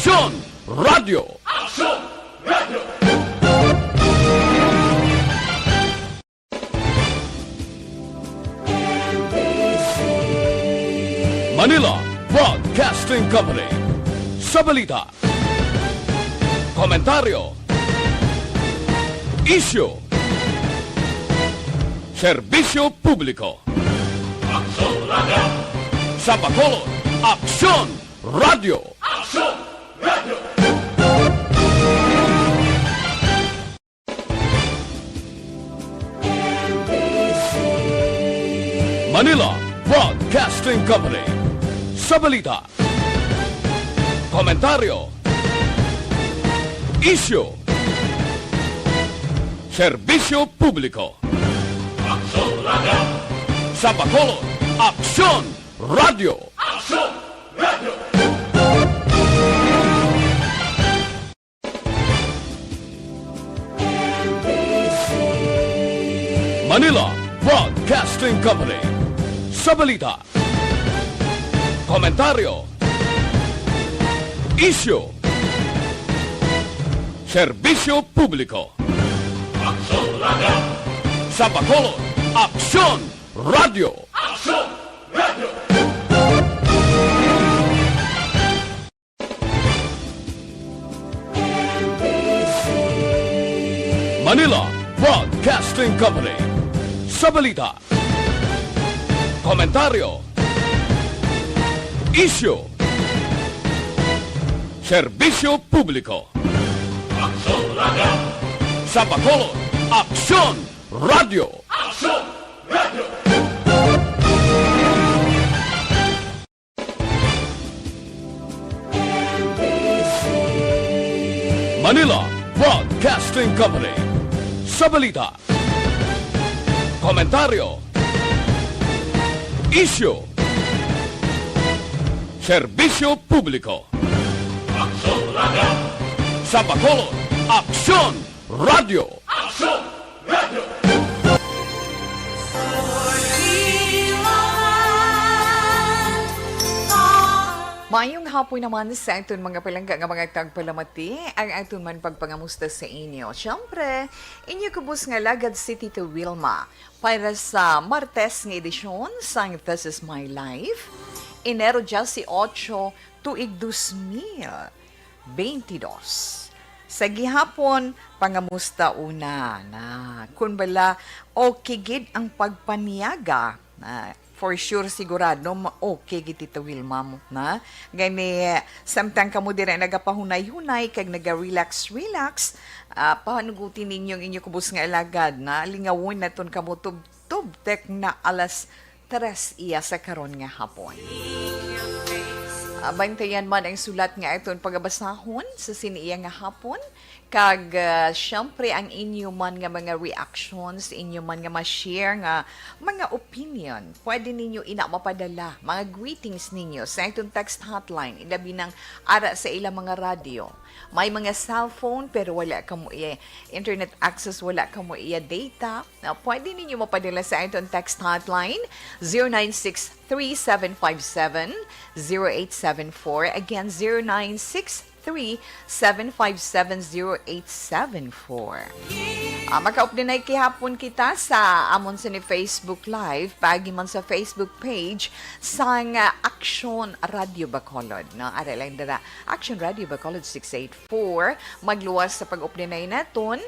Aksyon Radio! Aksyon Radio! Manila Broadcasting Company. Sa balita, komentaryo, isyu, serbisyo publiko. Aksyon Radio! Sa Bacolod, Aksyon Radio! Aksyon Radio! Manila Broadcasting Company. Sa balita, komentaryo, isyu, serbisyo publiko. Aksyon Radio! Sa Bacolod, Aksyon Radio! Aksyon Radio! Manila Broadcasting Company. Sa balita, komentaryo, isyu, serbisyo publiko. Aksyon Radio! Sa Bacolod, Aksyon Radio! Aksyon Radio! Manila Broadcasting Company. Sa balita, komentaryo, isyu, serbisyo publiko. Aksyon Radio! Sa Bacolod, Aksyon Radio! Aksyon Radio! Manila Broadcasting Company. Sa balita, komentaryo, isyu, serbisyo publiko. Aksyon Radio! Sa Bacolod, Aksyon Radio! Aksyon Radio! Mayong hapon naman sa aton mga palangga nga mga tagpalamati, ang aton man pagpangamusta sa inyo. Siyempre, inyo kubos nga lagad si Tito Wilma para sa Martes nga edisyon sang This Is My Life, Enero 18, tuig 2022. Sa gihapon, pangamusta una na kung bala okay gid ang pagpaniyaga na for sure sigurado okay gid Tito Wilma mo na gani samtang kamo dire nagapahunay-hunay kag naga-relax pahanugutin ninyong inyo kubos nga alagad na lingawon naton kamo tub tek na alas 3 iya sa karon nga hapon. Bantayan man ang sulat nga iton pagabasahon sa siniya nga hapon kag syempre ang inyo man nga mga reactions, inyo man nga ma-share nga mga opinion. Pwede ninyo ina mapadala mga greetings ninyo sa itong text hotline ilabi ng ara sa ilang mga radyo. May mga cellphone pero wala kamo internet access, wala kamo data. Pwede ninyo mapadala sa itong text hotline 0963-757-0874. Again, 0963-757-0874. Maka-update kihapon kita sa amon sa ni Facebook Live, pagi man sa Facebook page sang Aksyon Radio Bacolod. No? Aralang dara, Aksyon Radio Bacolod 684. Magluwas sa pag-update naton.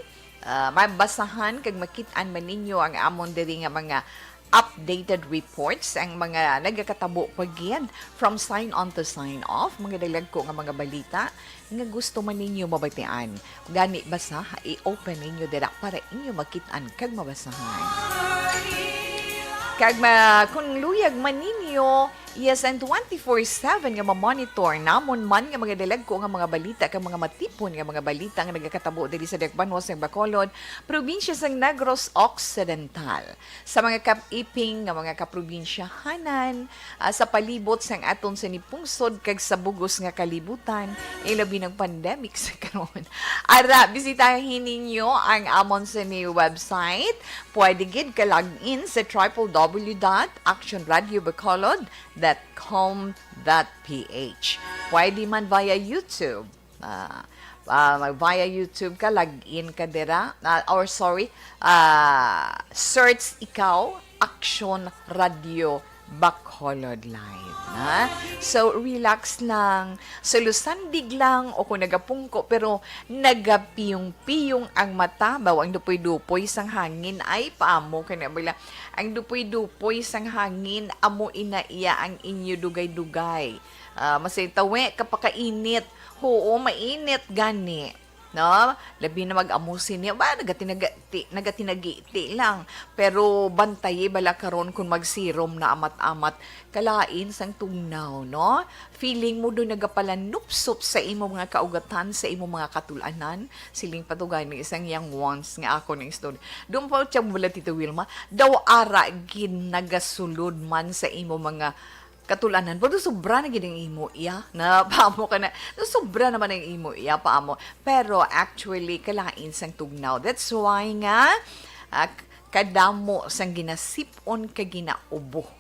Mabasahan kag makitaan man ninyo ang amon diri nga mga updated reports, ang mga nagakatabo pagyan from sign on to sign off, mga dalag ko nga mga balita nga gusto man ninyo mabatian. Gani basa, i-open ninyo dira para inyo makitaan kag mabasahan. Kag kung luyag man ninyo, yes, and 24/7 nga ma-monitor namon man nga mga dalag ko nga mga balita kag mga matipon nga mga balita nga nagakatabo diri sa Dakbanos ng Bacolod, probinsya sang Negros Occidental. Sa mga kapiping nga mga kaprobinsyahanan, sa palibot sang aton sa nipungsod kag sa bugos nga kalibutan, ilabi ng pandemic sa karon. Ara, bisitahin ninyo ang amon sa ni website. Pwede gid ka log in sa www.actionradiobacolod.com www.com.ph. Pwede man via YouTube. Via YouTube ka, log-in ka dira. Search ikaw, Action Radio Bacolod Live. Na? So, relax lang. Sulusandig lang o kung nagapungko pero nagapiyong-piyong ang mata. Bawa ang dupoy-dupoy sang hangin ay paamo. Ang dupoy-dupoy sang hangin, amo inaiya ang inyo dugay-dugay. Masay tawe kapakainit. Oo, mainit gani. No? Labi na mag-amusin niya. Nagatinagiti lang. Pero bantaye bala karon kung magsirom na amat-amat kalain sang tungnaw, no? Feeling mo doon nagapalanupsop sa imo mga kaugatan, sa imo mga katulanan. Siling patugay ng isang young ones nga ako ng story. Doon pa siya mula Tito Wilma, daw ara gin nagasulod man sa imo mga katulanan. Pero sobra na giding imo iya. Na paamo ka na. Sobra naman ang imo iya paamo. Pero actually, kalain sang tugnaw. That's why nga, kadamo sang ginasipon ka ginaubo.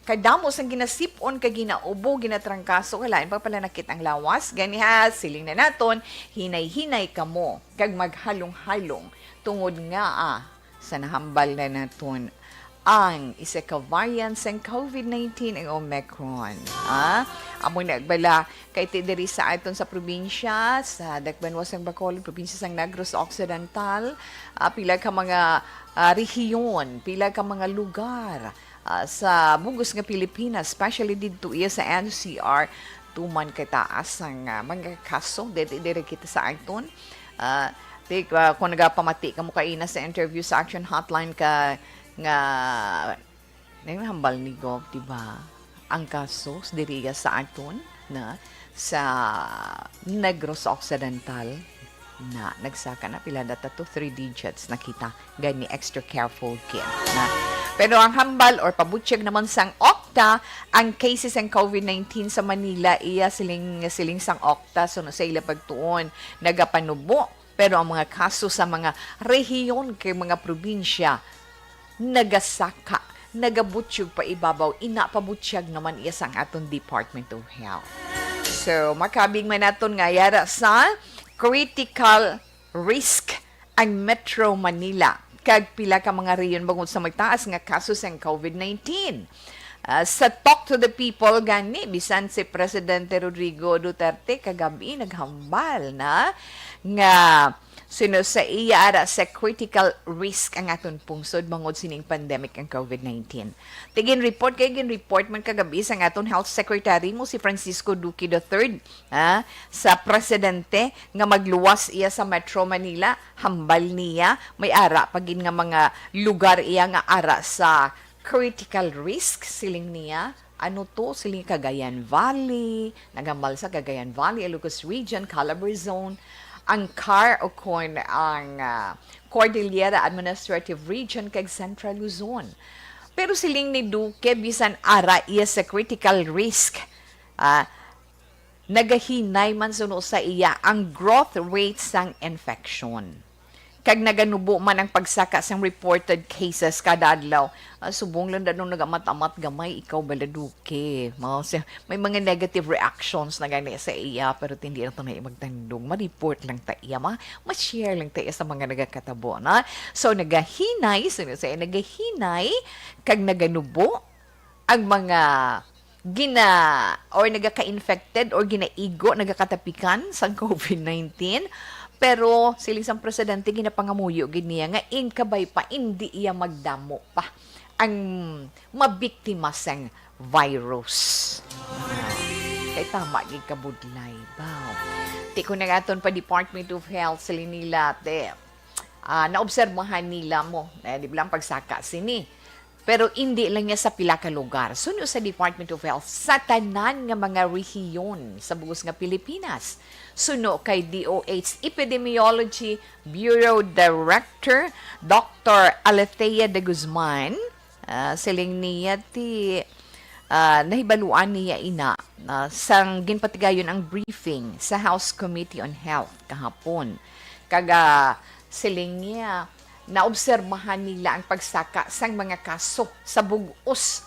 Kadamo sang ginasipon ka ginaubo, ginatrangkaso, kalain pa pala nakit ang lawas. Ganiha, siling na naton, hinay-hinay ka mo. Kag maghalong-halong. Tungod nga sa nahambal na naton ang isa ka variant sa COVID-19 ang Omicron. Amo nagbala kay diri sa aton sa probinsya sa Dakbanwasang Bacolod, probinsya sang Negros Occidental, pila ka mga rehiyon, pila ka mga lugar sa bugos nga Pilipinas, especially dito iya sa NCR, tuman kay taas ang mga kaso diri kita sa aton. Kung nagapamati ka mo kaina sa interview sa Action Hotline ka nga hambal ni Gov, diba? Ang kaso diriya sa aton na sa Negros Occidental na nagsaka na pila data to 3 digits nakita gani extra careful care na. Pero ang hambal or pabutyag naman sang Okta, ang cases ng COVID-19 sa Manila iya siling sang Okta so sa ila pagtuon nagapanubo, pero ang mga kaso sa mga rehiyon kay mga probinsya nagasaka, nagabutyog pa ibabaw, inapabutyag naman iya sang aton Department of Health. So, makabing man naton nga yara sa critical risk ang Metro Manila. Kag pila ka mga riyon bangod sa magtaas nga kaso sa COVID-19. Sa Talk to the People gani, bisan si Presidente Rodrigo Duterte kagabi naghambal na nga sino sa iya ara sa critical risk ang aton pungsod bangod sining pandemic ang COVID-19. Tigin report man kagabi sa aton Health Secretary mo si Francisco Duque III sa presidente nga magluwas iya sa Metro Manila, hambal niya may ara pagin nga mga lugar iya nga ara sa critical risk siling niya. Ano to? Siling Cagayan Valley, nagambal sa Cagayan Valley, Ilocos Region, Calabar Zone, ang CAR o kon ang Cordillera Administrative Region kag Central Luzon. Pero siling ni Duque bisan ara iya sa critical risk. Nagahinay man suno sa iya ang growth rate sang infection. Kag naganubo man ang pagsaka sang reported cases kada adlaw. Subong lang danong nagamat-amat gamay ikaw baladuke. May mga negative reactions na gani sa iya pero hindi na ito na magtandong. Ma-report lang ta iya, ma-share lang ta iya sa mga nagakatabo na. So nagahinay, nagahinay kag naganubo ang mga nagaka-infected or ginaigo, nagakatapikan sa COVID-19. Pero siling sang presidente ginapangamuyo giniya nga inkabay pa hindi iya magdamo pa ang mabiktima sang virus. Kay tama gid kabudlay baw. Ti ko nagaton pa Department of Health sa nila naobserbahan nila mo di bilang pagsaka sini. Pero hindi lang niya sa pila ka lugar. Suno sa Department of Health sa tanan nga mga rehiyon sa bugos nga Pilipinas. Suno kay DOH Epidemiology Bureau Director Dr. Alethea de Guzman. Siling niya nahibaluan niya sang ginpatigayon ang briefing sa House Committee on Health kahapon. Kaga siling niya naobserbahan nila ang pagsaka sang mga kaso sa bugos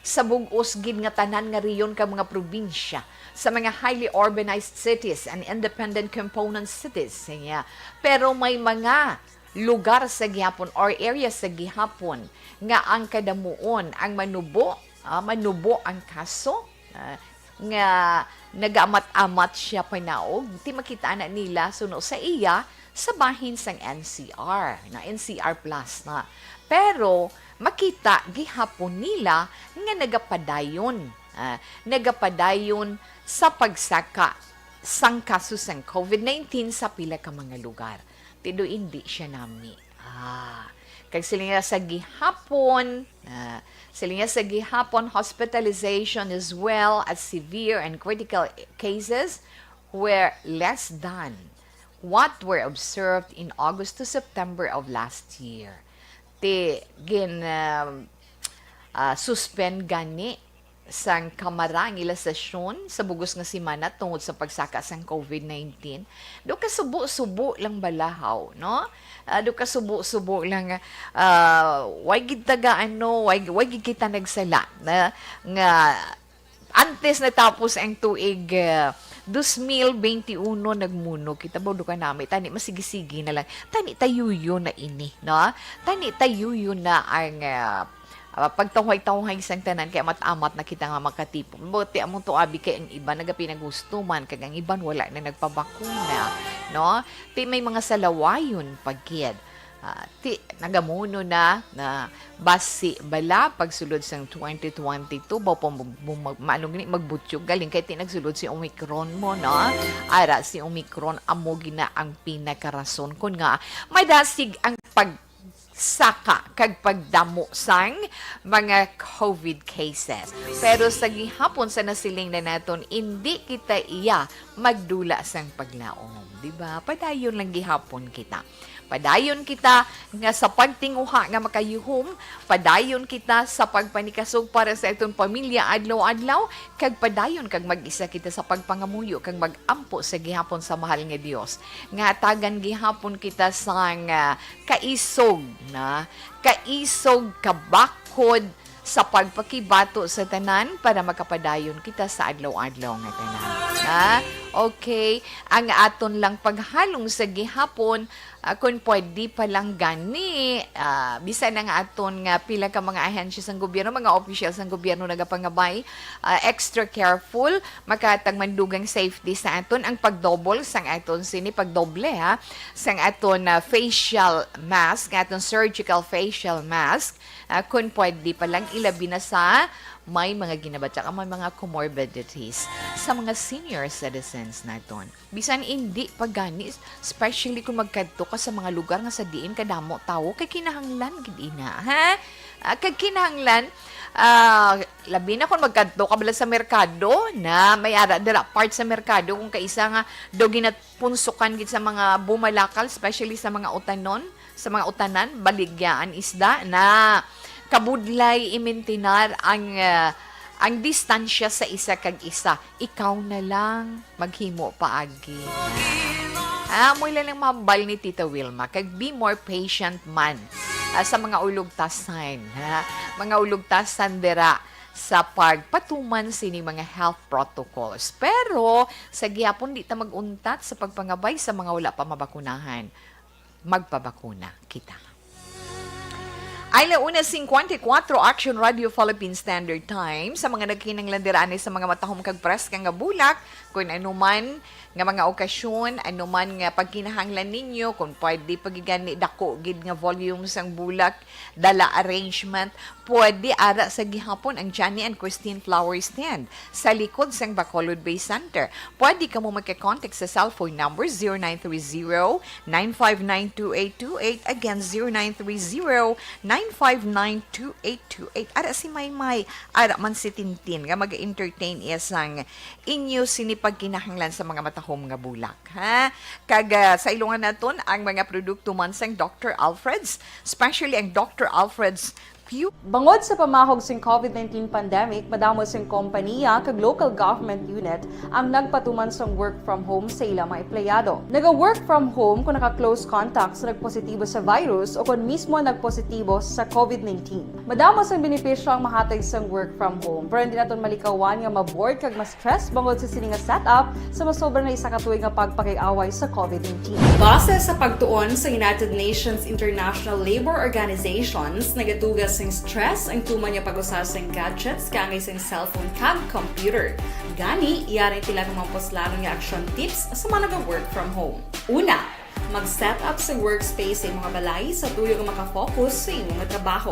sa bugos gid nga tanan nga riyon ka mga probinsya, sa mga highly urbanized cities and independent component cities niya. Pero may mga lugar sa gihapon or area sa gihapon nga ang kadamuon ang manubo ang kaso, nga nagamat-amat siya panaog, ti makita na nila suno sa iya sa bahin sang NCR Plus na. Pero makita gihapon nila nga nagapadayon sa pagsaka sang kaso sang COVID-19 sa pila ka mga lugar. Tido hindi siya nami. Kag sila nga sa gihapon, hospitalization as well as severe and critical cases were less than what were observed in August to September of last year. Suspend gani sang kamara ang ila sesyon sa bugos nga simana tungod sa pagsaka sang COVID-19. Do ka subo-subo lang balahaw, no? Do ka subo-subo lang way gid way gid kita nagsala na nga antes na tapos ang tuig 2021 nagmuno kita do ka nami tani masigi-sigi na lang tani tayuyo na ini, no? Tani tayuyo na ang pagtawhay-tawhay sang tanan kaya mat-amat na kita nga makatipo. Buti among tuabi kay ang iba nagapinagustuman kag ang iban wala na nagpabakuna, no? Ti may mga salawayon pagkid. Ti nagamuno na basi bala pagsulod sang 2022 ba pa magbutyog galing kay ti nagsulod si Omicron mo, no? Ara si Omicron amo gina ang pinakarason kun nga may dasig ang pagsaka kag pagdamo sang mga COVID cases. Pero sa gihapon sa nasiling na naton, hindi kita iya magdula sang paglaom. Diba? Padayon lang gihapon kita. Padayon kita nga sa pagtinguha nga makayuhom, padayon kita sa pagpanikasog para sa itong pamilya adlaw-adlaw, kag padayon kag mag-isa kita sa pagpangamuyo kag magampo sa gihapon sa mahal nga Dios. Nga tagan gihapon kita sang kaisog kabakod sa pagpakibato sa tanan para makapadayon kita sa adlaw-adlaw nga tanan. Okay, ang aton lang paghalong sa gihapon kung pwede pa lang gani bisan nga aton nga pila ka mga ahensya sang gobyerno, mga officials sang gobyerno nagapangabay extra careful makatag mandugang safety sa aton ang pagdouble sang aton pagdoble sang aton facial mask, aton surgical facial mask kung pwede pa lang ilabi na sa may mga ginabatsa ka, may mga comorbidities sa mga senior citizens naton. Bisan hindi pagani, especially kung magkadto ka sa mga lugar nga sa diin kadamo tao, kay kinahanglan gid ina, kay kinahanglan labi na kung magkadto ka bala sa merkado na may ara dira part sa merkado kung kaisa nga do ginatpunsukan gid sa mga bumalakal, especially sa mga utanan, baligyaan isda na kabudlay imintinar ang distansya sa isa kag isa. Ikaw na lang maghimo paagi. Mo lang mabal ni Tita Wilma kag be more patient man sa mga ulugtasan, mga ulugtasan dira sa pagpatuman sini mga health protocols. Pero sa gihapon di ta maguntat sa pagpangabay sa mga wala pa mabakunahan. Magpabakuna kita. Ay launa 54 Action Radio Philippine Standard Time sa mga nagkinanglandirani sa mga matahom kag press nga bulak kung anuman nga mga okasyon, anuman nga pagkinahanglan ninyo, kung pwede pagigani dako gid nga volume sang bulak, dala arrangement, pwede ara sa gihapon ang Johnny and Christine Flower Stand sa likod sang Bacolod Bay Center. Pwede ka mo magka-contact sa cellphone number 0930-959-2828. Again, 0930-959-2828. Ara si Maymay, ara man si Tintin nga mag-entertain iya sang inyo sinipagkinahanglan sa mga matahom nga bulak. Kag sa ilungan naton ang mga produkto man sang Dr. Alfred's, especially ang Dr. Alfred's Bangod sa pamahog sing COVID-19 pandemic, madamo sing kompanya kag local government unit ang nagpatuman sang work from home sa ilang mga empleyado. Naga-work from home kung naka-close contacts na nagpositibo sa virus o kung mismo nagpositibo sa COVID-19. Madamo sang benepisyo ang mahatag sang work from home, pero hindi naton malikawan nga ma-bored kag ma-stress bangod sa sini nga setup sa masobra na isa ka tuig nga pagpakiaway sa COVID-19. Base sa pagtuon sa United Nations International Labor Organizations, nagatugas sing stress ang tuman niya pag-usas sing gadgets kangay sing cellphone kag computer. Gani, iyari tila kung maposlalong nga action tips sa mga nag-work from home. Una, mag-set up sa workspace sa imong balay sa tuyo nga makafocus sa imong trabaho.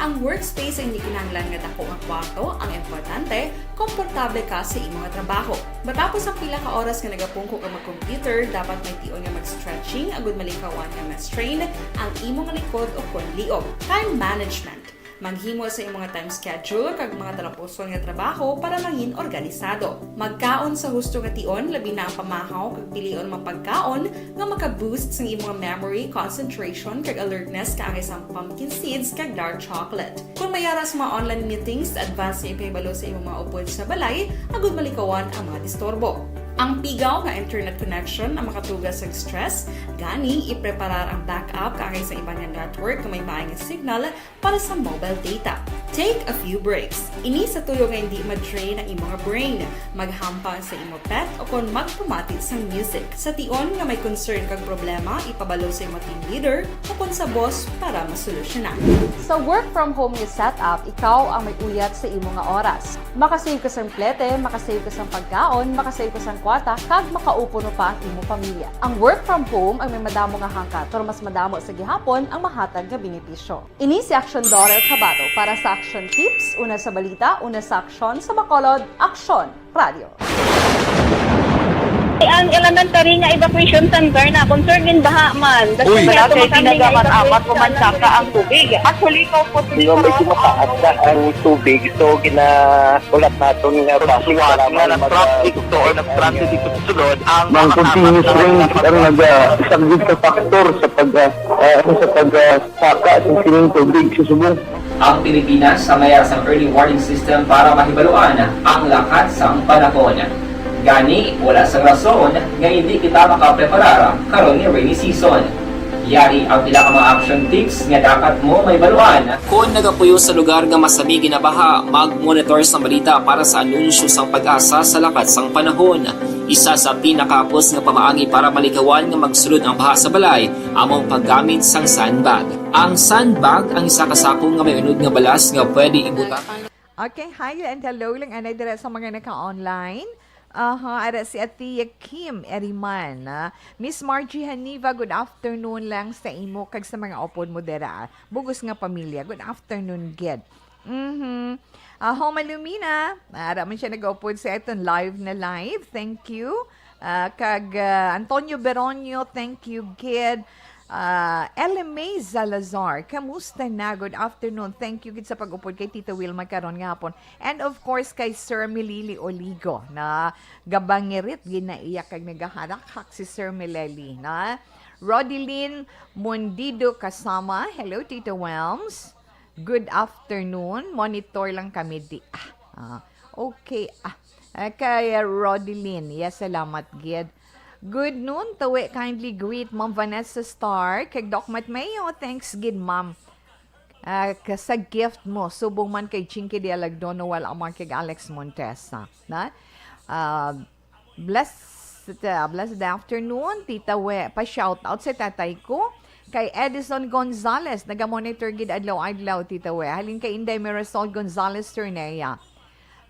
Ang workspace ay hindi kinahanglan nga dako nga kwarto, ang importante, komportable ka sa imong trabaho. Matapos ang pila ka oras nga nagapungko ka mag-computer, dapat may tion nga mag-stretching agud malikawan nga ma-strain ang imong likod o konliog. Time management. Maghimo sa imong time schedule kag mga talapuson nga trabaho para maging organisado. Magkaon sa husto nga tion, labi na ang pamahaw kag pilion mapagkaon nga maka-boost sa imong memory, concentration kag alertness kaagay sa pumpkin seeds kag dark chocolate. Kung mayara sa mga online meetings, advance nga ipahibalo sa imong mga upod sa balay, agud malikawan ang mga disturbo. Ang pigaw nga internet connection ang makatugas sa stress, gani ipreparar ang backup kaagay sa ibang nga network na may maayong signal para sa mobile data. Take a few breaks. Ini sa tuyo nga hindi ma-drain ang imong brain, maghampang sa imong pet o kung magpumati sa music. Sa tion nga may concern kag problema, ipabalo sa imong team leader o kung sa boss para masolusyonan. Sa work from home nga setup, ikaw ang may uyat sa imong nga oras. Makasave ka sa plete, makasave ka sa pagkaon, makasave ka sa kwarta, kag makaupo no pa ang imong pamilya. Ang work from home ay may madamo nga hangkat, pero mas madamo sa gihapon ang mahatag nga benepisyo. Ini si Action Dorel Cabato para sa Action Tips, una sa balita, una sa aksyon sa Bacolod, Action Radio. Ang elementary nga evacuation center na concern din baha man. Uy, kasi tinagaman amat pumansaka ang tubig. Actually, ko po Di ba medyo mataas na ang tubig, so ginaulat natin nga wala nga nag-traffic to or nag-transit dito sa sulod ang Mang continuous rain ang nag-isang sa factor sa pagsaka sa sining tubig sa subong. Ang Pilipinas sa mayar sa early warning system para mahibaluan ang lakat sa panahon. Gani, wala sa rason nga hindi kita makapreparara karon ni rainy season. Yari ang pila ka mga action tips nga dapat mo may baluan. Kung nagapuyo sa lugar nga masabi ginabaha, mag-monitor sa balita para sa anunsyo sang pag-asa sa lakat sang panahon. Isa sa pinakapos nga pamaagi para malikawan nga magsulod ang baha sa balay, among paggamit sang sandbag. Ang sandbag ang isa kasakong nga may unod nga balas nga pwede ibutan. Okay, hi and hello lang anay dire sa mga naka-online. Ara si Atiya Kim Eriman. Miss Margie Haniva, good afternoon lang sa imo kag sa mga opod mo dira. Bugos nga pamilya. Good afternoon, Ged. Homa Lumina, ara man siya nag-upod sa itong live na live. Thank you. Kag Antonio Beronio, thank you, Ged. LMA Zalazar, kamusta na? Good afternoon. Thank you gid sa pag-upod kay Tita Wilma karon nga hapon. And of course kay Sir Milili Oligo na gabangirit ginaiyak kag nagaharak si Sir Mileli na. Rodilyn Mondido kasama. Hello Tita Welms. Good afternoon. Monitor lang kami di. Okay. Kay Rodilyn. Yes, salamat gid. Good noon, tawi. Kindly greet Ma'am Vanessa Star. Kay Doc Mat Mayo, thanks gid Ma'am. Sa gift mo, subong man kay Chinky de Alagdono wala amang kay Alex Montesa. Na? Blessed afternoon, Tita We. Pa-shout out sa tatay ko. Kay Edison Gonzalez, naga-monitor gid adlaw-adlaw, Tita We. Halin kay Inday Marisol Gonzalez Ternea.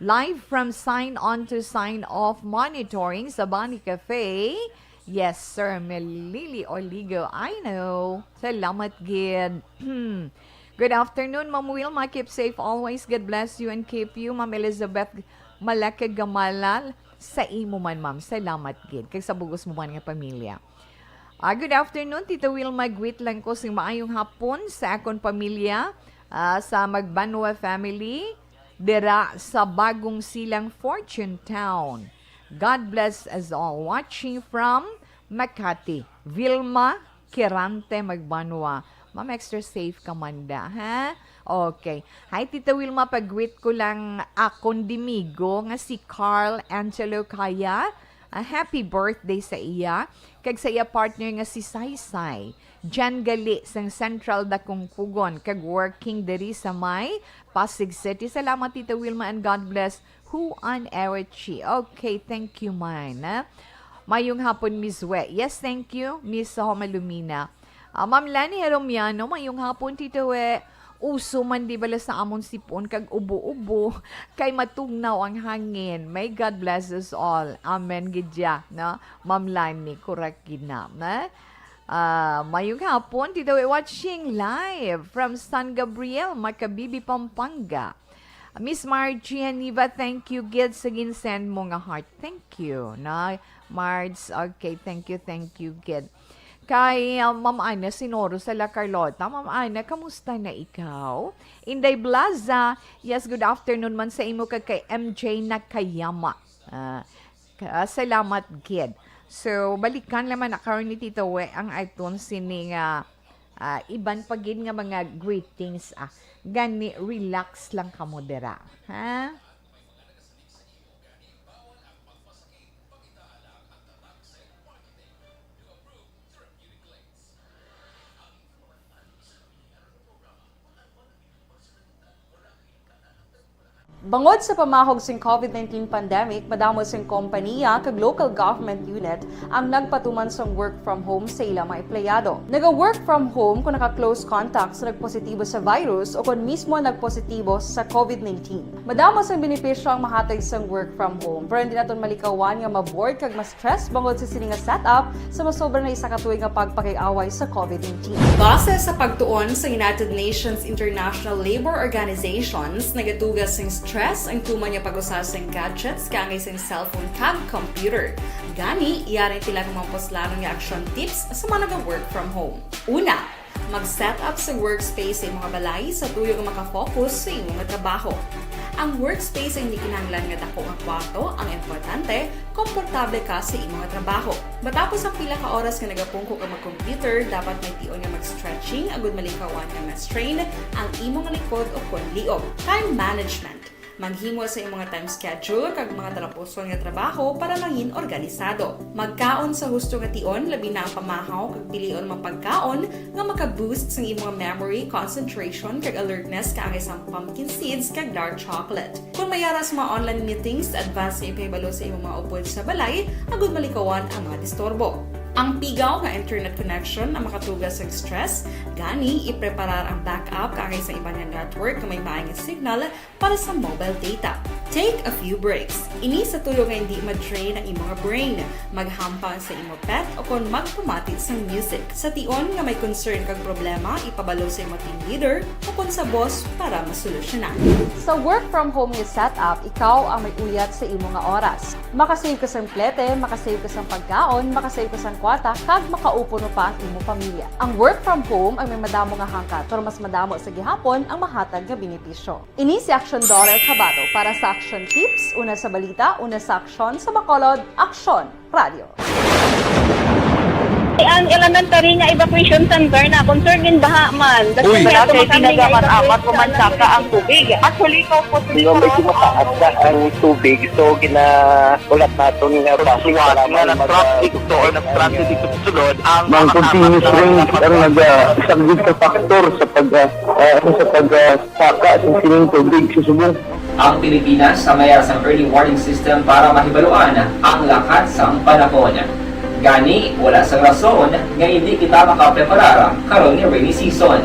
Live from sign on to sign off monitoring sa Bani Cafe. Yes, Sir Melili Oligo. I know. Salamat, gid. Good afternoon, Ma'am Wilma. Keep safe always. God bless you and keep you. Ma'am Elizabeth Malake Gamalal. Sa imo man, Ma'am. Salamat, gid. Kay sa bugos mo man nga pamilya. Good afternoon, Tita Wilma. Greet lang ko sing maayong hapon sa akong pamilya. Sa Magbanwa family. Dira sa Bagong Silang Fortune Town. God bless us all. Watching from Makati. Vilma Kirante Magbanwa. Ma'am, extra safe ka manda, ha? Okay. Hi, Tita Wilma, pag-greet ko lang akong dimigo nga si Carl Angelo Kaya. Happy birthday sa iya. Kag sa iya partner nga si Saysay. Jan Gali sang Central Dakong Pugon. Kag working diri sa may Pasig City. Salamat, Tita Wilma, and God bless Juan Erechi. Okay, thank you, man. Mayong hapon, Miss We. Yes, thank you, Miss Homalumina. Ma'am Lani Heromiano, mayong hapon, Tita We. Uso man di bala sa amon sipon kag ubo-ubo kay matugnaw ang hangin. May God bless us all. Amen gidya, no? Ma'am Lani, correct gina, na? Mayong hapon, Tita We, watching live from San Gabriel, Makabibi, Pampanga. Miss Margie Haniva, thank you. Gid sa ginsend mo nga heart. Thank you. Na, Marge, okay, thank you, Gid. Kay Ma'am Ana Sinoro sa La Carlota. Ma'am Ana, kamusta na ikaw? Inday Blaza, yes, good afternoon man sa imo kay MJ Nakayama. Salamat, Gid. So, balikan naman na karon ni Tito We ang iTunes sini nga iban pagin nga mga greetings. Gani, relax lang ka mo dira. Ha? Bangod sa pamahog sing COVID-19 pandemic, madamo sing kompanya kag local government unit ang nagpatuman sang work from home sa ilang mga empleyado. Naga-work from home kung naka-close contacts na nagpositibo sa virus o kung mismo nagpositibo sa COVID-19. Madamo sang benepisyo ang mahatag sang work from home, pero hindi naton malikawan nga ma-bored kag ma-stress bangod sa sini nga setup sa masobra na isa ka tuig nga pagpakiaway sa COVID-19. Base sa pagtuon sa United Nations International Labour Organizations, nagatugas sing stress ang tuman niya pag-usasang gadgets kangay sa cellphone kag computer. Gani, iyari tila ng mga poslanong nga action tips sa mga nag-work from home. Una, mag-set up sa workspace sa mga balay sa tuyo nga makafocus sa imong trabaho. Ang workspace ay hindi kinahanglan nga dako nga kwarto, ang importante, komportable ka sa imong trabaho. Matapos ang pila ka oras nga nagapungko ka mag-computer, dapat may tion nga mag-stretching agud malikawan nga ma-strain ang imong likod o konliog. Time management. Maghimo sa imong mga time schedule kag mga talapuson nga trabaho para maging organisado. Magkaon sa husto nga tion, labi na ang pamahaw kag pilion mga pagkaon nga maka-boost sa imong memory, concentration kag alertness kaangay sa pumpkin seeds kag dark chocolate. Kung mayara sa mga online meetings, advance sa ipahibalo sa imong mga upod sa balay, agud malikawan ang mga disturbo. Ang pigaw nga internet connection ang makatugas sa stress, gani ipreparar ang backup kaangay sa iba nga network na may maayong signal para sa mobile data. Take a few breaks. Ini sa tuyo nga hindi ma-drain ang imong brain, maghampang sa imong pet o kung magpumatit sa music. Sa tion nga may concern kag problema, ipabalo sa imong team leader o kung sa boss para masolusyonan. Sa work from home nga setup, ikaw ang may uyat sa imong nga oras. Makasave ka sa plete, makasave ka sa pagkaon, makasave ka sa kwata, kag makaupo no pa ang imong pamilya. Ang work from home ay may madamo nga hangkat, pero mas madamo sa gihapon ang mahatag nga benepisyo. Ini si Action Dorel Cabato para sa Action Tips, una sa balita, una sa aksyon sa Bacolod, Aksyon Radio. Ang elementary nga evacuation center na concern din baha man. Uy. Kasi tinagaman-amat kumansaka ang tubig. Actually, ikaw po may kumataas na ang tubig. So, ginaulat natin nga pasuwat nga nag-traffic to or nag-transit dito sa sulod. Ang continuous range ang nag-isagid sa factor sa pagsaka sa sining tubig sa subong. Ang Pilipinas sa mayroon sa early warning system para mahibaluan ang lakat sa panahon. Gani, wala sa rason nga hindi kita makapreparara karon ni rainy season.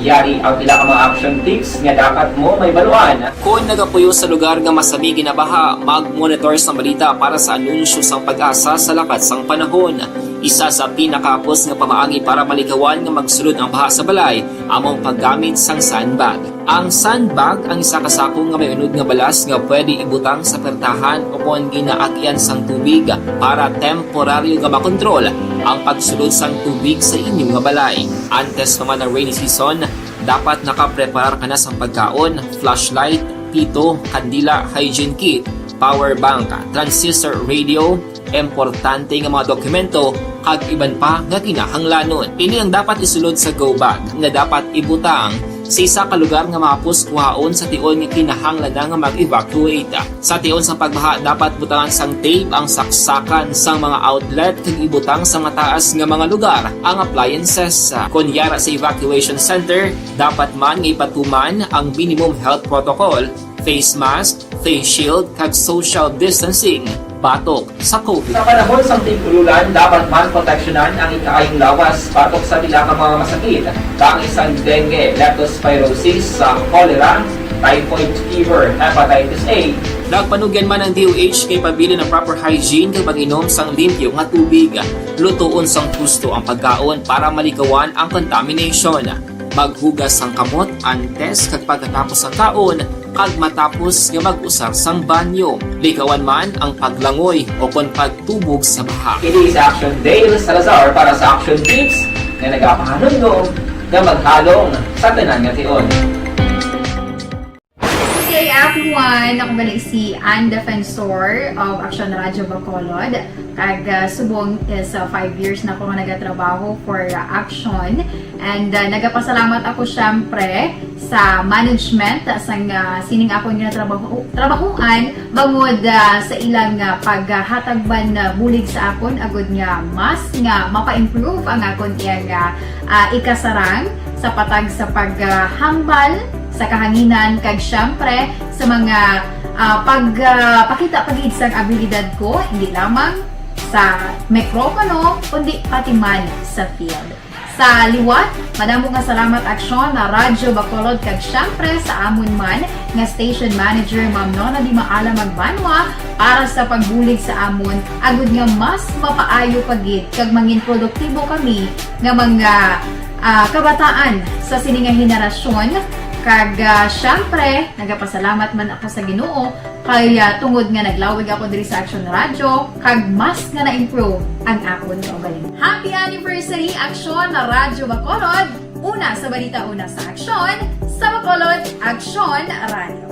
Yari ang pila ka mga action tips nga dapat mo may baluan. Kung nagapuyo sa lugar nga masabi ginabaha, mag-monitor sa balita para sa anunsyo sa pag-asa sa lakat sang panahon. Isa sa pinakapos nga pamaagi para malikawan nga magsulod ang baha sa balay, among paggamit sang sandbag. Ang sandbag ang isa kasakong nga may unod nga balas nga pwede ibutang sa pertahan o kung ginaagyan sang tubig para temporaryo nga makontrol ang pagsulod sang tubig sa inyong nga balay. Antes naman ng rainy season, dapat nakapreparar ka na sa pagkaon, flashlight, pito, kandila, hygiene kit, power bank, transistor radio, importante nga mga dokumento kag iban pa nga kinahanglanon. Ini ang dapat isulod sa go bag nga dapat ibutang sa isa ka lugar nga mapus kuhaon sa tion nga kinahanglan nga mag-evacuate. Sa tion sa pagbaha dapat butangan sang tape ang saksakan sang mga outlet kag ibutang sa mataas nga mga lugar ang appliances. Kunyara sa evacuation center, dapat man nga ipatuman ang minimum health protocol, face mask, face shield kag social distancing batok sa COVID. Sa panahon sa tigululan, dapat man proteksyonan ang ikaayong lawas batok sa nila ka mga masakit. Kang isang dengue, leptospirosis, cholera, typhoid fever, hepatitis A. Nagpanugyan man ang DOH kay pabili ng proper hygiene kay pag-inom sang limpyo nga tubig. Lutuon sang gusto ang pagkaon para maligawan ang contamination. Maghugas sang kamot antes kag pagkatapos ang kaon kag matapos nga mag-usar sang banyo. Ligawan man ang paglangoy o kon pagtubog sa baha. It is Action Dale Salazar para sa Action Tips na nagapahanong nga maghalong sa tanan nga tion. Hey everyone! Ako balik si Ann Defensor of Action Radio Bacolod. Kag subong is 5 years na ako nga nagatrabaho for Action. And nagapasalamat ako syempre sa management sang sining ako nga trabahuan bangod sa ilang paghatagban bulig sa akon agud nga mas nga mapa-improve ang akon iyang ikasarang sa patag sa paghambal sa kahanginan kag syempre sa mga pagpakita pagid sang abilidad ko hindi lamang sa mikropono kundi pati man sa field. Sa liwat, madamo nga salamat Aksyon na Radyo Bacolod kag syempre sa amon man nga station manager Ma'am Nona Di Maala Magbanwa para sa pagbulig sa amon agud nga mas mapaayo pagid kag mangin produktibo kami nga mga kabataan sa sininga henerasyon. Kag syempre, nagapasalamat man ako sa Ginoo kay tungod nga naglawig ako diri sa Action Radio kag mas nga na-improve ang akon kaugalingon. Happy anniversary Action Radio Bacolod! Una sa balita, una sa Action, sa Bacolod, Action Radio.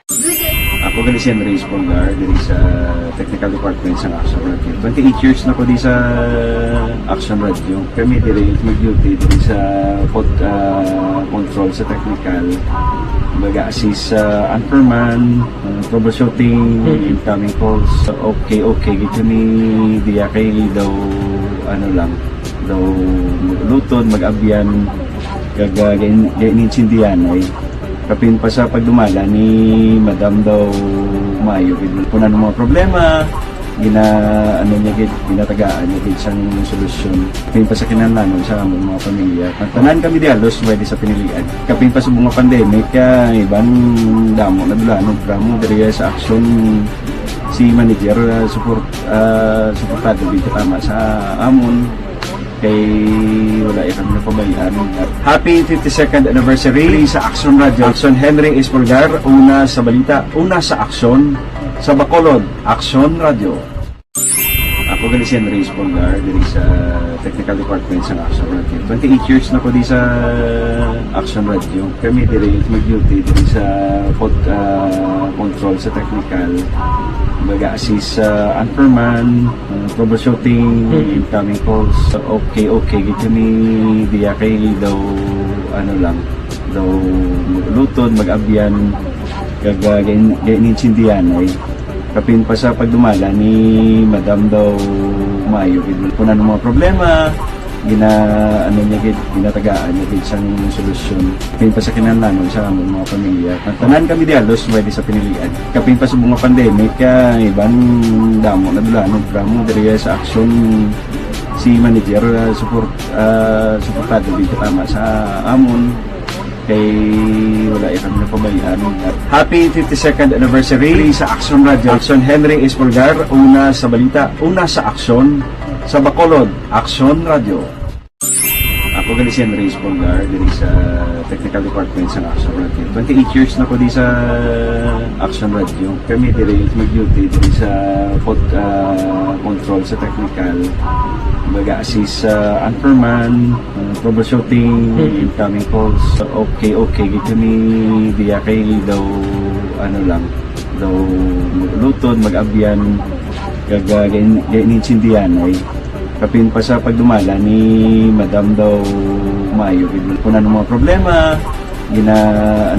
Good day! Ako gali si Andres Polgar diri sa Technical Department sa Action Radio. 28 years na ko di sa Action Radio. Kami diri mag-duty diri sa control sa technical. Mag-assist sa anchorman, troubleshooting, incoming calls. Okay. Gito ni diya kay daw daw lutod, mag-abyan, ganinsindihan ay kapin pa sa pagdumala ni Madam daw Mayo kung ano mga problema ginatagaan niya gid sang solusyon kapin pa sa kinahanglan sa among mga pamilya tanan kami dialos pwede sa pinilian kapin pa sa mga pandemic ibang damo na dulanog dramo diri sa Action si manager suportado gid tama sa amon kay wala kami napabayaan. Happy 52nd anniversary sa Action Radio. Action Henry Espolgar, una sa balita, una sa Action, sa Bacolod, Action Radio. Ako gali si Henry Espolgar, diri sa Technical Department sa Action Radio. 28 years na ko di sa Action Radio. Kami diri mag-duty diri sa control sa technical. Mag-assist sa anchorman, troubleshooting, incoming calls. Okay. Gito ni diya kay daw daw lutod, mag-abyan, ganinsindihan ay kapin pa sa pagdumala ni Madam daw Mayo kung ano mga problema ginatagaan niya gid sang solusyon kapin pa sa kinahanglan sa among mga pamilya tanan kami dialos pwede sa pinilian kapin pa sa mga pandemic ibang damo na dulanog dramo diri sa Action si manager suportado gid tama sa amon kay wala kami napabayaan. Happy 52nd anniversary sa Action Radio. Action Henry Espolgar, una sa balita, una sa Action, sa Bacolod, Action Radio. Ako gali si Henry Espolgar diri sa Technical Department sa Action Radio. 28 years na ko di sa Action Radio. Kami diri mag-duty diri sa control sa technical. Mag-assist sa anchorman, troubleshooting, incoming calls. Okay. Gito ni diya kay daw daw lutod, mag-abyan, ganinsindihan ay Kapin pa sa pagdumala ni Madam daw Mayo, kung ano mga problema, ginatagaan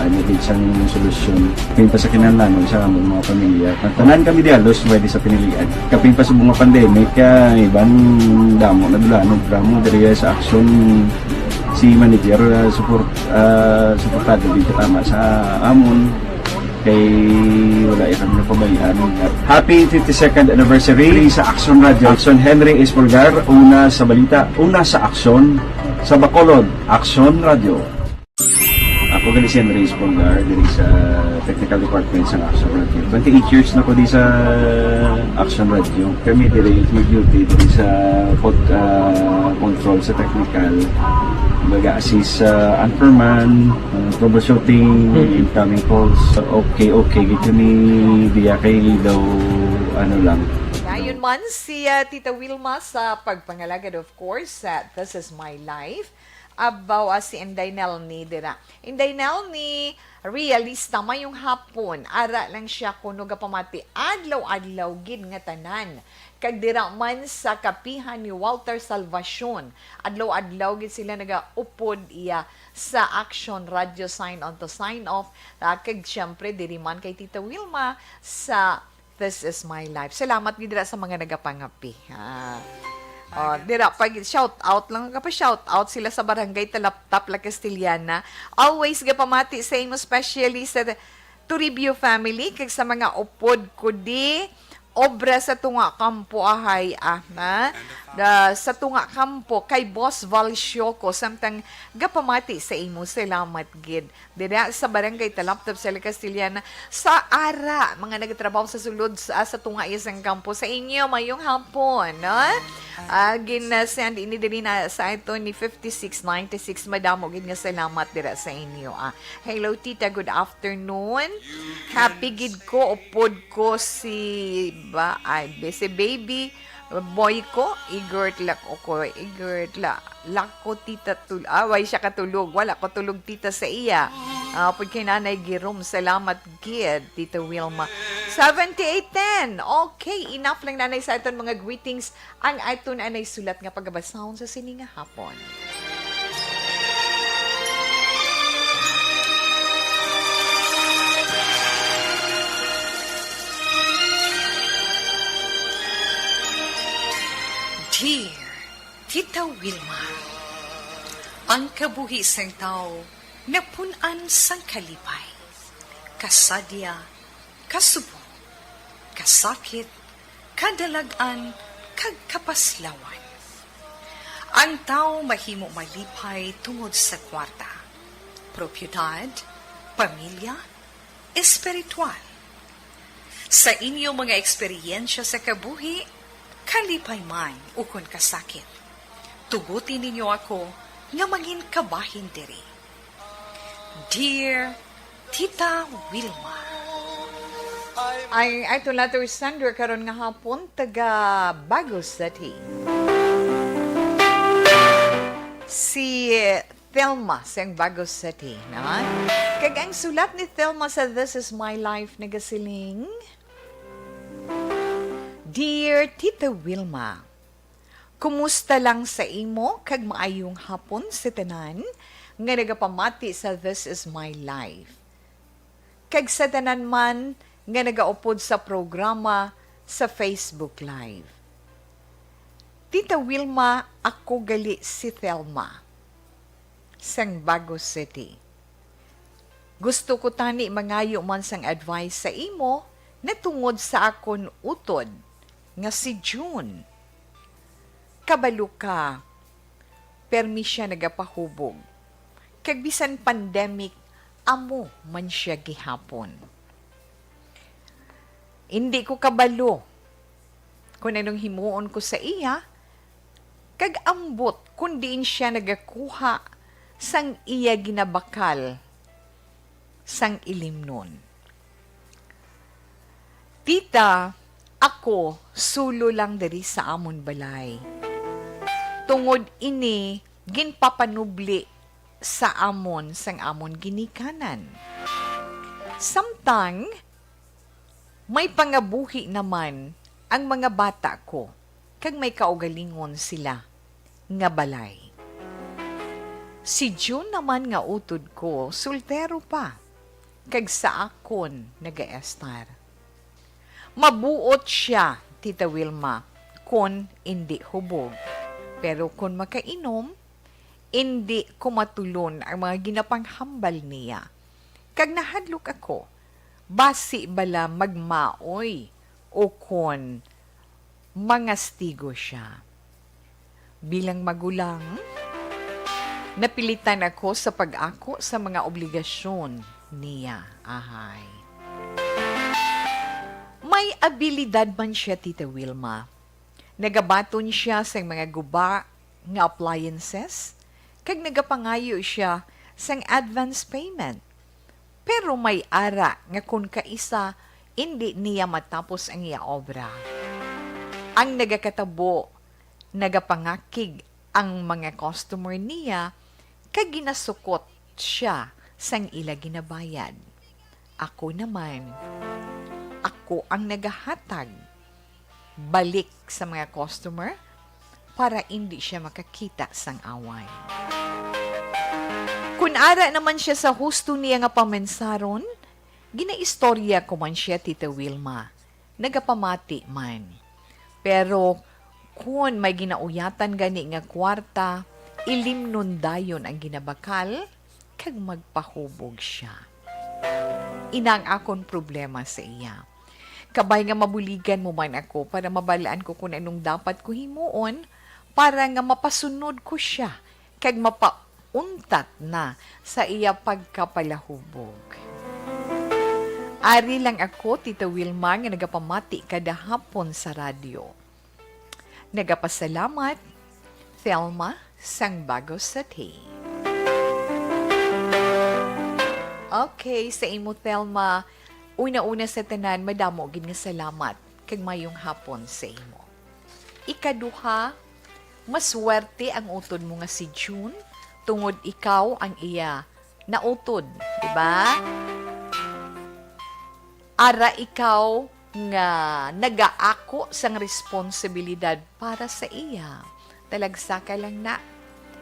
niya gid sang solusyon. Kapin pa sa kinahanglan sa among mga pamilya. Tanan kami dialos pwede sa pinilian. Kapin pa sa mga pandemic, iban damo na dulanog dramo diri sa action si manager suportado dito tama sa amon kay wala kami na pabayaan. Happy 52nd anniversary sa Action Radio. Action Henry Espolgar, una sa balita, una sa aksyon sa Bacolod, Action Radio. Ako gali si Henry Espolgar, diri sa Technical Department sa Action Radio. 28 years na ko di sa Action Radio. Kami diri mag-duty diri sa control sa technical, mag-assist sa Anchorman, troubleshooting, incoming calls. Okay, gito ni diya kay daw ano lang. Ngayon man si Tita Wilma sa pagpangalagad, of course, This Is My Life. Abaw si Inday Nelny dira. Inday Nelny, realista may yung hapon. Ara lang siya kuno gapamati adlaw-adlaw gid nga tanan. Kag dira man sa kapihan ni Walter Salvacion. Adlaw-adlaw gid sila nagaupod iya sa Action Radio sign on to sign off. Kag syempre diri man kay Tita Wilma sa This Is My Life. Salamat gid dira sa mga nagapangapi. Dira pag shout out lang shout out sila sa Barangay Talaptap, La Castillana. Always gapamati sa imo, especially sa Toribio family kag sa mga upod kudi obra sa tunga kampo ahay sa tunga kampo kay Boss Valsioco samtang gapamati sa imo. Salamat gid dira sa Barangay Talaptap sa La Castillana sa ara mga nagatrabaho sa sulod sa tunga isang kampo sa inyo mayong hapon, no? Ginasend ini diri na sa ito ni 5696 madamo gid nga salamat dira sa inyo. Hello tita, good afternoon. Happy gid ko upod ko si baby boy ko igert lako tita away siya katulog, wala ko tulog tita sa iya. Pud kay nanay Girom, salamat gid Tita Wilma. 7810. Okay, enough lang nanay sa aton mga greetings. Ang aton anay sulat nga pagabasahon sa sininga hapon. Dear Tita Wilma, ang kabuhi sang tao napunan sang kalipay, kasadya, kasubo, kasakit, kadalagan, kag kapaslawan. Ang tao mahimo malipay tungod sa kwarta, propiedad, pamilya, espiritual. Sa inyo mga eksperyensya sa kabuhi, kalipay man ukon kasakit, tugutin ninyo ako nga mangin kabahin diri. Dear Tita Wilma, ay ito letter sender karon nga hapon taga Bago City. Si Thelma sa Bago City, na? Kag ang sulat ni Thelma sa This Is My Life nagasiling, Dear Tita Wilma, kumusta lang sa imo kag maayong hapon sa tanan nga nagapamati sa This Is My Life. Kag sa tanan man nga nagaupod sa programa sa Facebook Live. Tita Wilma, ako gali si Thelma sang Bago City. Gusto ko tani mangayo man sang advice sa imo na tungod sa akon utod nga si June. Kabalo ka, permi siya nagapahubog. Kag bisan pandemic, amo man siya gihapon. Hindi ko kabalo kung anong himuon ko sa iya, kag ambot kung diin siya nagakuha sang iya ginabakal sang ilimnon. Tita, ako sulo lang diri sa amon balay. Tungod ini ginpapanubli sa amon sang amon ginikanan. Samtang may pangabuhi naman ang mga bata ko. kag may kaugalingon sila nga balay. Si June naman nga utod ko, sultero pa, kag sa akon nag-estar. Mabuot siya, Tita Wilma, kun hindi hubog. Pero kung makainom, hindi ko matulon ang mga ginapanghambal niya. Kag nahadlok ako, basi bala magmaoy o kon mangastigo siya. Bilang magulang, napilitan ako sa pag-ako sa mga obligasyon niya. Ahay. May abilidad man siya, Tita Wilma. Nagabaton siya sa mga guba nga appliances, kag nagapangayo siya sa advance payment. Pero may ara nga kung kaisa, hindi niya matapos ang iya obra. Ang nagakatabo, nagapangakig ang mga customer niya, kag ginasukot siya sang ila ginabayad. Ako naman, ako ang nagahatag balik sa mga customer para hindi siya makakita sang away. Kung ara naman siya sa husto niya nga pamensaron, ginaistorya ko man siya, Tita Wilma. Nagapamati man. Pero kung may ginauyatan gani nga kwarta, ilimnon dayon ang ginabakal, kag magpahubog siya. Inang akon problema sa iya. Kabay nga mabuligan mo man ako para mabalaan ko kung anong dapat ko himuon, para nga mapasunod ko siya, kag mapauntat na sa iya pagkapalahubog. Ari lang ako, Tita Wilma, nga nagapamati kada hapon sa radyo. Nagapasalamat, Thelma Sangbago City. Okay, sa imo, Thelma, una-una sa tanan, madamo gid nga salamat kag mayong hapon sa imo. Ikaduha, maswerte ang utod mo nga si June, tungod ikaw ang iya nautod, di ba? Ara ikaw nga nagaako sang responsibilidad para sa iya. Talagsa ka lang na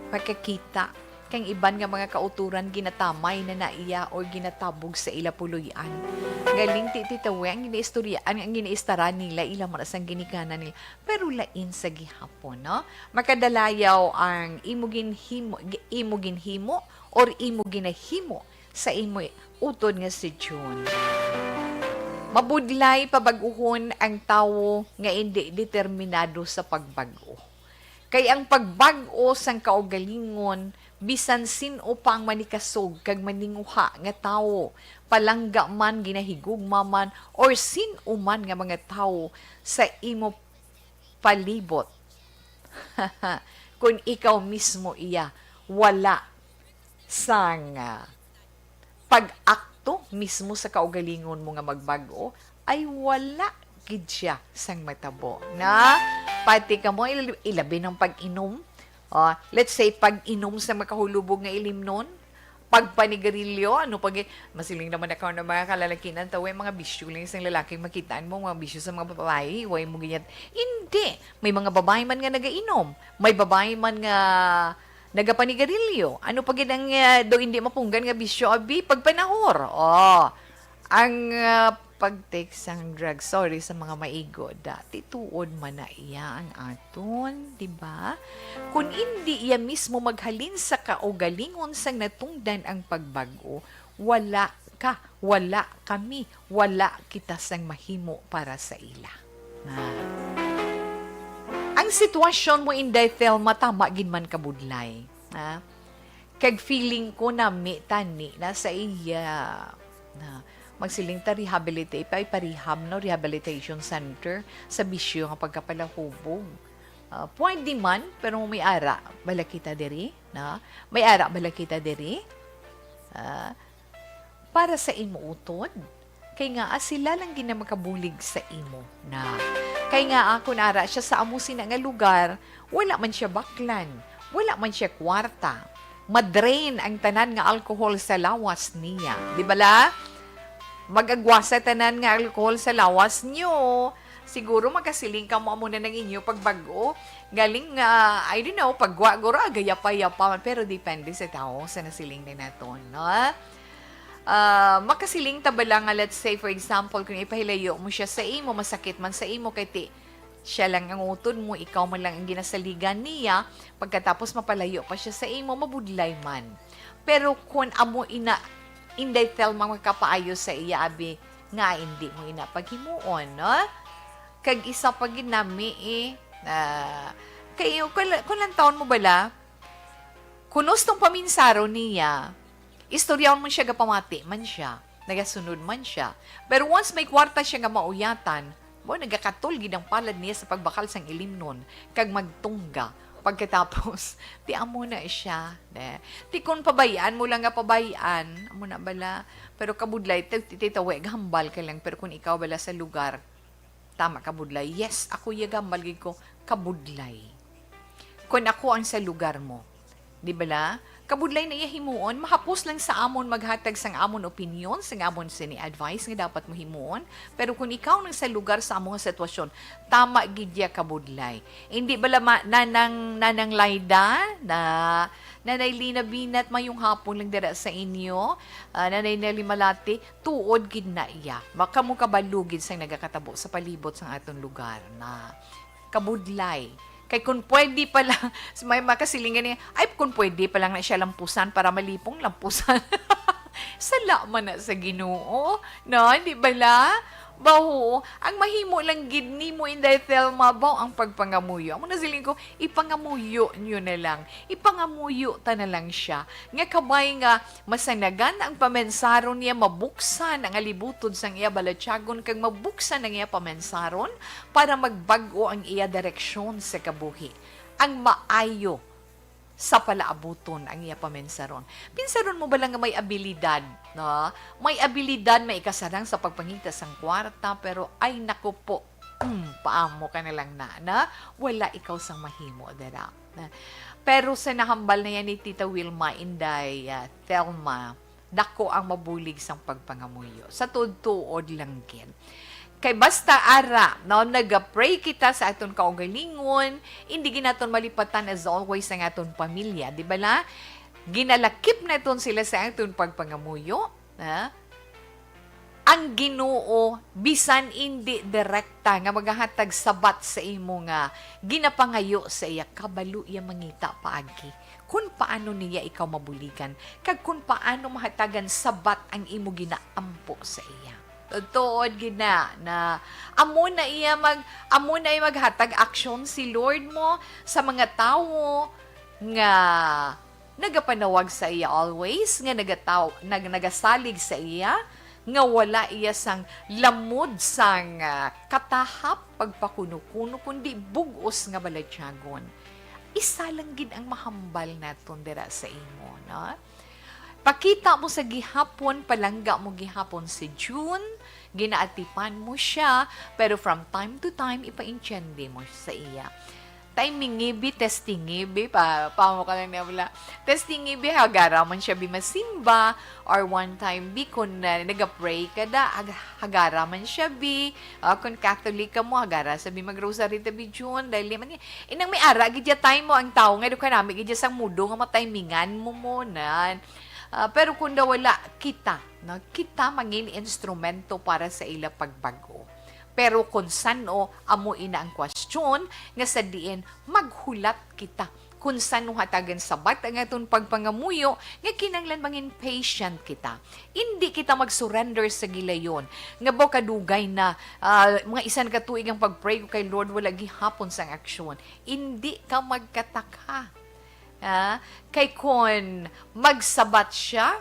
makakita kang iban nga mga kauturan ginatamay na naiya o ginatabog sa ila puluyan. Galing titawe ang ginaistoryaan, ang ginaistaran nila, ilang marasang ginikanan nila. Pero lain sa gihapon, no? Makadalayaw ang imo ginhimo or imo ginahimo sa imo utod nga si June. Mabudlay pabaguhon ang tawo nga hindi determinado sa pagbago. Kay ang pagbago sang kaugalingon, bisan sino pang manikasog kag maninguha nga tawo, palangga man, ginahigugma man, or sino man nga mga tawo sa imo palibot. Kung ikaw mismo iya, wala sang pag-akto mismo sa kaugalingon mo nga magbago, ay wala gid siya sang matabo. Na, pati ka mo, ilabi ng pag-inom. Let's say, pag-inom sa makahulubog nga ilimnon, pagpanigarilyo, masiling naman ako ng mga kalalakinan, taway mga bisyo lang isang lalaking makitaan mo, mga bisyo sa mga babae, huwag mo ganyan. Hindi. May mga babae man nga nagainom. May babae man nga nagapanigarilyo. Ano pag ang do hindi mapunggan nga bisyo, abi, pagpanahor. Ang pag-take sang drugs, sorry sa mga maigo, dati tuod man na iya ang aton, di ba? Kung hindi iya mismo maghalin sa kaugalingon sang natungdan ang pagbago, wala kami, wala kita sang mahimo para sa ila. Ang sitwasyon mo, Inday Thelma, tama gin man kabudlay. Kag feeling ko na tani na sa iya na magsiling ta rehabilitate pa iparehab no rehabilitation center sa bisyo nga pagkapalahubog. Pwede man pero may ara bala kita diri na may ara bala kita diri para sa imo utod kay nga sila lang ginamakabulig sa imo na kay nga ako nara siya sa amo sina nga lugar, wala man siya baklan, wala man siya kwarta, madrain ang tanan nga alcohol sa lawas niya, di bala? Magagwasa tanan nga alcohol sa lawas nyo. siguro makasiling ka mo muna ng inyo pagbago. Galing nga, I don't know, pagwa, guro, agayapa-yapa man. Pero depende sa tao sa nasiling din nato, no? Makasiling tabala nga, let's say, for example, kung ipahilayo mo siya sa imo, masakit man sa imo, kay ti, siya lang ang utod mo, ikaw man lang ang ginasaligan niya, pagkatapos mapalayo pa siya sa imo, mabudlay man. Pero kung amo inday tell mga kapaayo sa iya, abi, nga hindi mo paghimuon, no? Kag isa pa ginami kayo, kung lang taon mo bala, kunos tong paminsaro niya, istoryaon man siya gapamati man siya, nagasunod man siya. Pero once may kwarta siya nga mauyatan, nagakatul gid ang palad niya sa pagbakal sang ilimnon, kag magtungga. Pagkatapos, ti amo na siya. Ti kung pabayaan mo lang nga pabayaan, amo na bala. Pero kabudlay, titawag, hambal ka lang. Pero kung ikaw bala sa lugar, tama kabudlay. Yes, ako gambal gid ko, kabudlay. Kung ako ang sa lugar mo, di bala? Kabudlay na himuon, mahapos lang sa amon maghatag sang amon opinion, sang amon sini-advice nga dapat mo himuon. Pero kung ikaw nang sa lugar sa among sitwasyon, tama gidya kabudlay. Hindi bala nanang layda na nanay Lina Binat mayong hapon lang dira sa inyo, nanay Nelly Malati, tuod gid na iya. Baka mo kabalugid sang nagakatabo sa palibot sang aton lugar na kabudlay. Kay kung pwede pa lang, may makasilingan niya, ay kung pwede pa lang na siya lampusan para malipong lampusan. Salamat na sa Ginoo. No, di ba la? Baho, ang mahimo lang gid nimo inday Thelma baw ang pagpangamuyo. Amo na siling ko, ipangamuyo nyo na lang. Ipangamuyo ta na lang siya. Nga kabay nga masanagan ang pamensaron niya, mabuksan ang alibutod sang iya balatyagon, kag mabuksan ang iya pamensaron para magbago ang iya direksyon sa kabuhi. Ang maayo sa palaabuton ang iya pamensaron. Pinsaron mo ba lang nga may abilidad, no? May abilidad, may ikasarang sa pagpangita sang kwarta, pero ay naku po, paamo ka na lang na wala ikaw sang mahimo, dara. Pero sa nahambal na yan ni Tita Wilma, Inday, Thelma, dako ang mabulig sang pagpangamuyo. Sa tuod-tuod lang gin. Kay basta ara, no, nag-pray kita sa aton kaugalingon, hindi ginaton malipatan as always ang aton pamilya, di ba la? Ginalakip na iton sila sa aton pagpangamuyo, ha? Ang Ginoo bisan hindi direkta nga maghahatag sabat sa imo nga ginapangayo sa iya, kabalo iya mangita paagi kung paano niya ikaw mabuligan, kag kung paano mahatagan sabat ang imo ginaampo sa iya. Tuod gina na amo na iya maghatag aksyon si Lord mo sa mga tao nga nagapanawag sa iya always, nga nagasalig sa iya, nga wala iya sang lamod sang katahap pagpakuno-kuno kundi bugos nga balatyagon. Isa lang gid ang mahambal naton dira sa imo, no? Pakita mo sa gihapon, palangga mo gihapon si June, ginaatipan mo siya, pero from time to time, ipa-inchendi mo sa iya. Timing ngibi, testing ngibi, pa mo ka lang wala. Testing ngibi, hagara man siya bimasimba, or one time, kung nag-pray ka da, hagara man siya kung Catholic ka mo, hagara sabi mag-rosary tabi June, dahil man inang may ara, gidya time mo ang tao, ngayon ka namin, gidya sang mudo, nga matimingan mo muna. Pero kung wala, kita mangin instrumento para sa ila pagbago. Pero kung sano, amo ina ang question, nga sa diin, maghulat kita. Kung sano hatagan sabat ang atong pagpangamuyo, nga kinanglan mangin patient kita. Hindi kita mag-surrender sa gilayon. Nga ba kadugay na, mga isan katuig ang pag-pray ko kay Lord, wala gihapon sang aksyon. Hindi ka magkataka. Kay kon magsabat siya,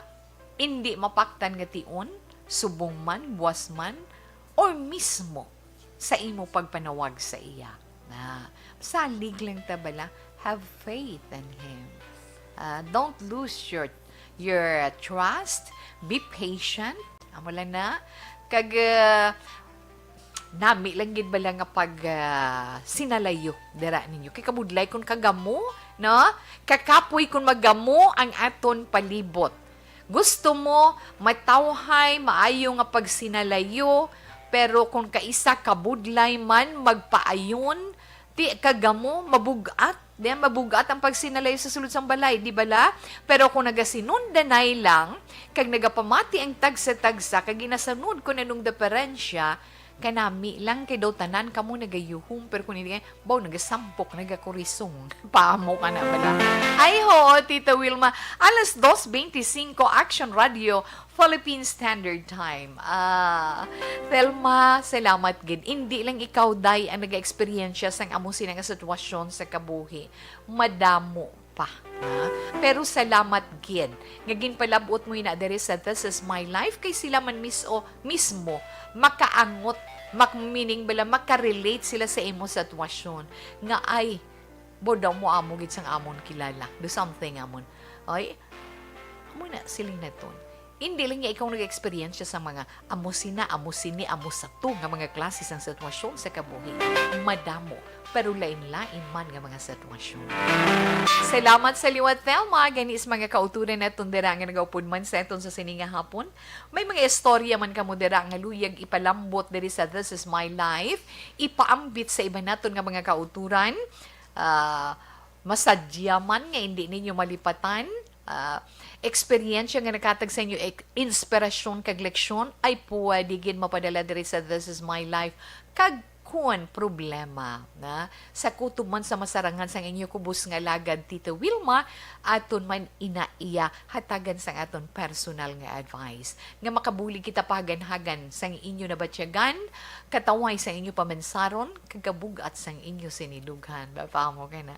hindi mapaktan nga tion, subong man, buwas man, or mismo sa imo pagpanawag sa iya. Salig lang tabala, have faith in Him. Don't lose your trust, be patient. Amo lang na, kag nami lang gid bala nga pag sinalayo dira ninyo kay kabudlay kun kagamo, no? Kakapoy kun magamo ang aton palibot. Gusto mo matawhay maayo nga pag sinalayo, Pero kung kaisa kabudlay man magpaayon, ti kagamo mabugat, di mabugat ang pagsinalay sa sulod sang balay, di bala? Pero kung nagasinundanay lang, kag nagapamati ang tagsa-tagsa, kag ginasanod ko na nung diferensya, kanami lang kay daw tanan kamo nagayuhong pero kung hindi baw nagasampok nagakurisong paamo ka na bala. Ay ho, Tita Wilma, alas 2:25 Action Radio Philippine Standard Time. Thelma, salamat gid. Hindi lang ikaw day ang nag-experience sang amo sinang sitwasyon sa kabuhi. Madamo pa. Pero salamat gid. Ngagin palabot mo ina diri sa This Is My Life kay sila man mismo makaangot, meaning bala makarelate sila sa imo sitwasyon nga ay bodaw mo amo gid sang amon kilala. Do something amon. Ay, amo na siling naton. Hindi lang niya ikaw nag-experience sa mga amo sini, amo sato nga mga klase sang sitwasyon sa kabuhi. Madamo, pero lain-lain man nga mga sitwasyon. Salamat sa liwat, Thelma. Ganis mga kauturan na tundera nga nagaupod man sa eton sa sininga hapon. May mga istorya man kamo dira nga luyag ipalambot diri sa This Is My Life. Ipaambit sa iba naton nga mga kauturan. Masadya man nga hindi ninyo malipatan. Experience nga nakatag sa inyo, inspirasyon kag leksyon ay pwede gid mapadala diri sa This Is My Life kag kun problema na sa kutob man sa masarangan sang inyo kubos nga lagad Tita Wilma aton man inaiya hatagan sang aton personal nga advice nga makabulig kita paganhagan sang inyo na batyagan kataway sang inyo pamansaron kagabugat sang inyo sinilughan paamo kay na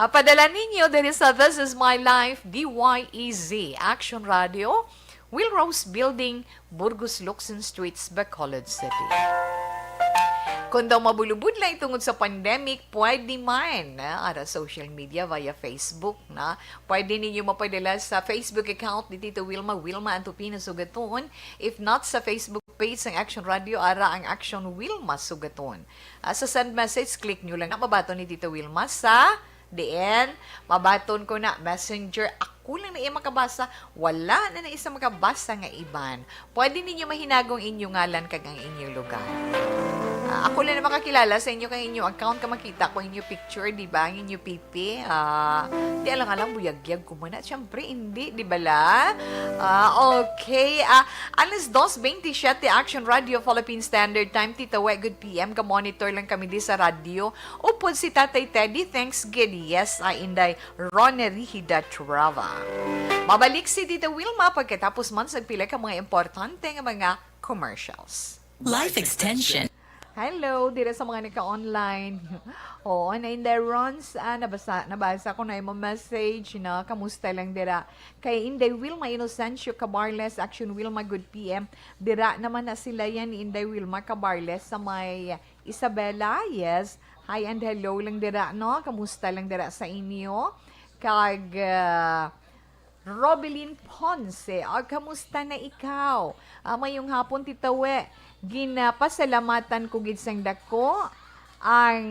padala ninyo diri sa This Is My Life DYEZ Action Radio Wilrose Building Burgos Locsin Streets Bacolod City. Kung daw mabulubud lang tungod sa pandemic, pwede man ara social media via Facebook. Pwede ninyo mapadala sa Facebook account ni Tita Wilma Antupina Sugaton. If not, sa Facebook page ng Action Radio, ara ang Action Wilma Sugaton. Sa send message, click nyo lang. Mabaton ni Tita Wilma sa DN. Mabaton ko na Messenger. Ako lang na iya makabasa. Wala na isa makabasa nga iban. Pwede ninyo mahinagong inyong ngalan kag ang inyong lugar. Ako lang na makakilala sa inyo kang inyong account ka makita ko inyong picture, di ba? Ang inyong pipi. Di alang-alang buyagyag ko muna. Siyempre, hindi, di ba la? Okay. Alas 2:27 Action Radio Philippine Standard Time. Tita We, good PM. Ka-monitor lang kami di sa radio. Upod si Tatay Teddy. Thanks, good. Yes, Inday Ronery Hidatrava. Mabalik si Tita Wilma pagkatapos man sagpila ka mga importante nga mga commercials. Life Extension. Hello, dira sa mga naka-online. Oo, na in the runs, nabasa ko na yung message na kamusta lang dira. Kay Inday Wilma Inocencio Cabarles, Action Wilma Good PM. Dira naman na sila yan ni Inday Wilma Cabarles sa may Isabela. Yes, hi and hello lang dira, no? Kamusta lang dira sa inyo? Kag Robelyn Ponce, kamusta na ikaw? Mayong hapon, Tita We. Ginapasalamatan ko gid sang dako ang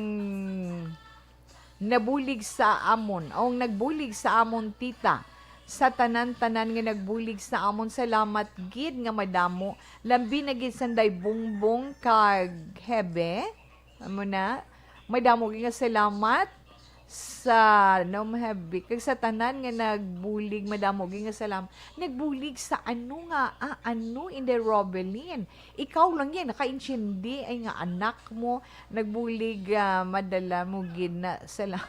nabulig sa amon o nagbulig sa amon tita sa tanan-tanan nga nagbulig sa amon salamat gid nga madamo lambi na gid sanday bongbong kag hebe amo na madamo gid nga salamat sa nomhabi kag sa tanan nga nagbulig madamo gid nga salam nagbulig sa ano in the Robelyn ikaw lang yan nakaintindi ay nga anak mo nagbulig madala mo gid na salam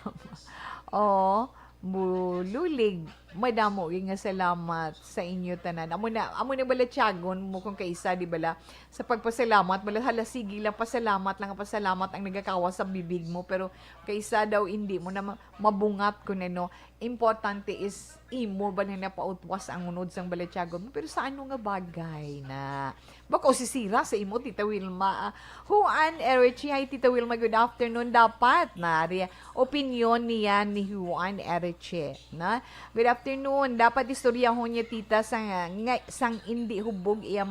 bululig madamo gid nga salamat sa inyo tanan amo na balatyagon mo kung kaisa di bala sa pagpasalamat bala halasigi lang pasalamat ang nagakawa sa bibig mo pero kaisa daw hindi mo na mabungat kun ano importante is imo ba na napautwas ang unod sang balatyagon mo pero sa ano nga bagay na baka sisira sa imo Tita Wilma Juan Erichi hi Tita Wilma good afternoon dapat na opinion niya ni Juan Erichi na good afternoon dapat istoryahon niya tita sang hindi hubog iya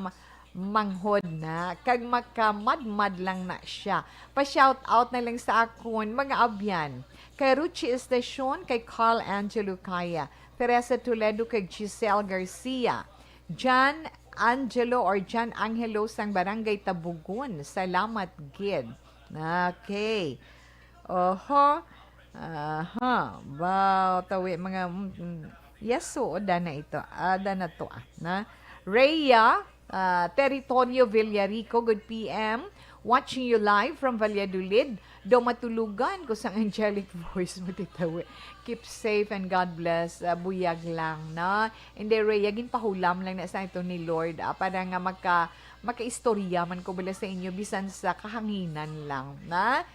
manghod na kag makamadmad lang na siya pa-shout out na lang sa akon mga abyan kay Ruchi Estacion kay Carl Angelo Kaya Teresa Toledo kay Giselle Garcia John Angelo or John Angelo sang Barangay Tabugon. Salamat, gid. Okay. Oho. Aha. Ba, tawi mga yes, so na ito. Na to na. Rhea, Territorio Villarico, good PM. Watching you live from Valladolid. Do matulugan ko sang angelic voice mo titawi. Keep safe and God bless. Buyag lang, na. Hindi, Rhea, ginpahulam lang na sa ito ni Lord. Para nga makaistorya man ko bala sa inyo bisan sa kahanginan lang, na.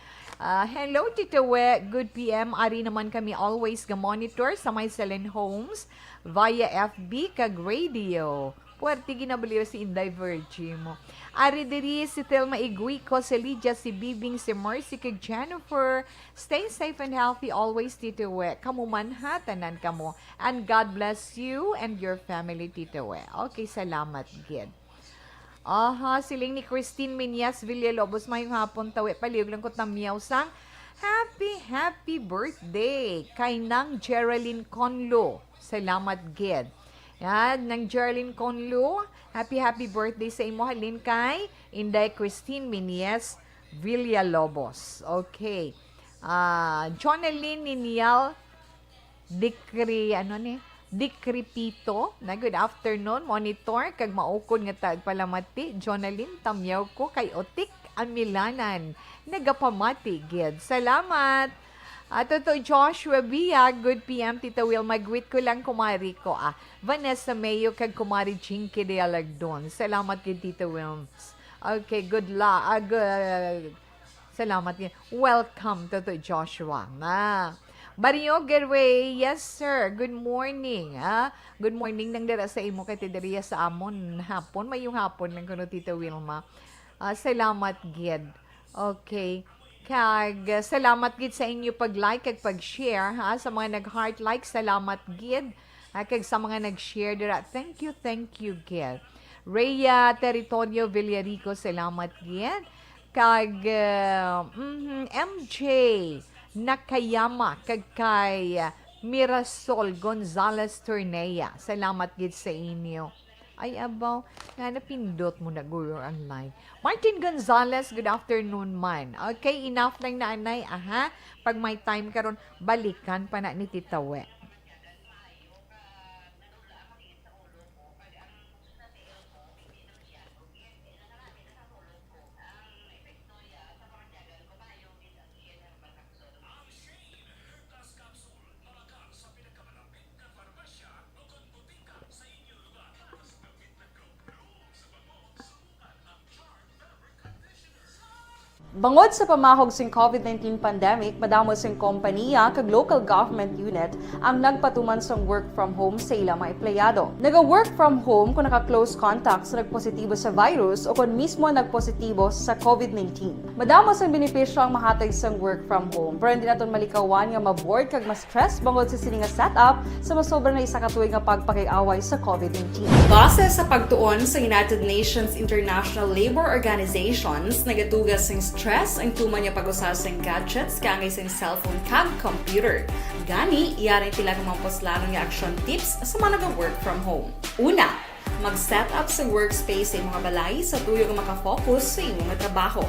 Hello, Tita We. Good PM. Ari naman kami always ga-monitor sa my Selen Homes via FB kag radio. Puwerte ginabaliw si Inday Virgie mo. Ari diri si Thelma Iguico, si Lydia, si Bibing, si Mercy, kag Jennifer. Stay safe and healthy always, Tita We. Kamu man ha, tanan kamo. And God bless you and your family, Tita We. Okay, salamat, gid. Aha, siling ni Christine Minyas Villalobos, mayong hapon tawi. Paliog lang ko tamiyaw sang happy birthday kay nang Geraldine Conlo. Salamat, gid. Yan, nang Geraldine Conlo. Happy birthday sa imo halin kay Inday Christine Minyas Villalobos. Okay. Jonaline Ninial Dikripito, na good afternoon, monitor, kag maukon nga tagpalamati, Jonaline, tamyaw ko kay Otik Amilanan, nagapamati, gid. Salamat! Toto Joshua Biag, good PM, Tita Will, mag-greet ko lang kumari ko, Vanessa Mayo, kag kumari Jinky de Alagdon. Salamat gid, Tita Wilms. Okay, good luck. Salamat gid. Welcome, Toto Joshua. Barrio Gerway, yes sir, good morning. Good morning nang dara sa imo kay tidiriya sa amon hapon, mayong hapon ng kuno Tita Wilma. Salamat gid. Okay. Kag salamat gid sa inyo pag-like kag pag-share sa mga nag-heart like, salamat gid. Kag sa mga nag-share dira, thank you gid. Rhea Territorio Villarico, salamat gid. Kag MJ Nakayama kag kay Mirasol Gonzalez Tornea. Salamat gid sa inyo. Ay, abaw, nga napindot mo na guro ang line. Martin Gonzalez, good afternoon man. Okay, enough lang na anay, Pag may time karon balikan pa na ni Tita We. Bangod sa pamahog sing COVID-19 pandemic, madamo sing kompanya kag local government unit ang nagpatuman sang work from home sa ilang mga empleyado. Naga-work from home kung naka-close contact sa nagpositibo sa virus o kung mismo nagpositibo sa COVID-19. Madamo sang benepisyo ang mahatag sang work from home, pero hindi naton malikawan nga maboard kag ma-stress bangod sa sini nga setup sa masobra na isa ka tuig nga pagpakiaway sa COVID-19. Base sa pagtuon sa United Nations International Labour Organizations, nagatugas sing stress ang tuman niya pag-usas ng gadgets kangay sa cellphone kag computer. Gani, iyaring tila ng mga poslanong nga action tips sa mga nag-work from home. Una, mag-set up sa workspace sa mga balay sa tuyo nga makafocus sa imong trabaho.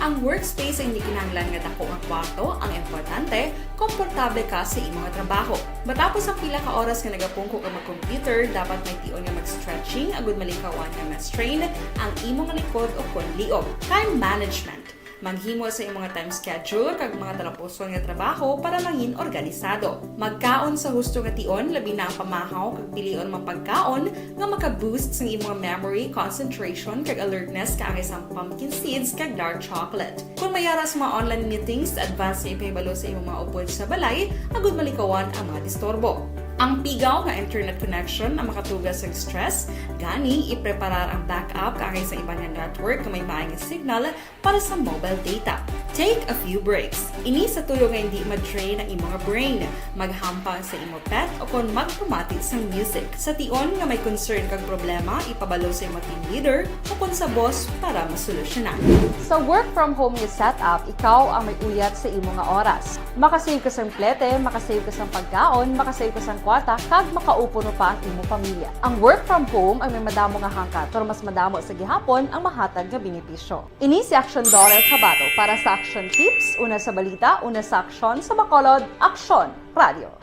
Ang workspace ay hindi kinahanglan nga dako ang kwarto, ang importante, komportable ka sa imong trabaho. Matapos ang pila ka oras nga nagapungko ka mag-computer, dapat may tion nga mag-stretching agud malikawan nga ma-strain ang imong likod o konliog. Time management. Maghimo sa imong time schedule kag mga talapuson nga trabaho para mangin organisado. Magkaon sa husto nga tion, labi na ang pamahaw kag pilion mang pagkaon nga maka-boost sa imong memory, concentration kag alertness kaangay sa pumpkin seeds kag dark chocolate. Kung mayaras mga online meetings, advance na ipahibalo sa imong mga upod sa balay, agud malikawan ang mga disturbo. Ang pigaw nga internet connection ang makatugas sa stress, gani ipreparar ang backup kaangay sa ibang network na may maayong signal para sa mobile data. Take a few breaks. Ini sa tulong nga hindi ma-drain ang imong brain. Maghampang sa imong pet o kung magpamati sa music. Sa tion nga may concern kag problema, ipabalo sa imong team leader o kung sa boss para masolusyonan. Sa work from home nga setup, ikaw ang may uyat sa imong nga oras. Makasave ka sa plete, makasave ka sa pagkaon, makasave ka sa kwarta, kag makaupo no pa ang imong pamilya. Ang work from home ay may madamo nga hangkat, pero mas madamo sa gihapon ang mahatag nga benepisyo. Ini si Action Dora Cabato para sa Action Tips, una sa balita, una sa aksyon sa Bacolod, Action Radio.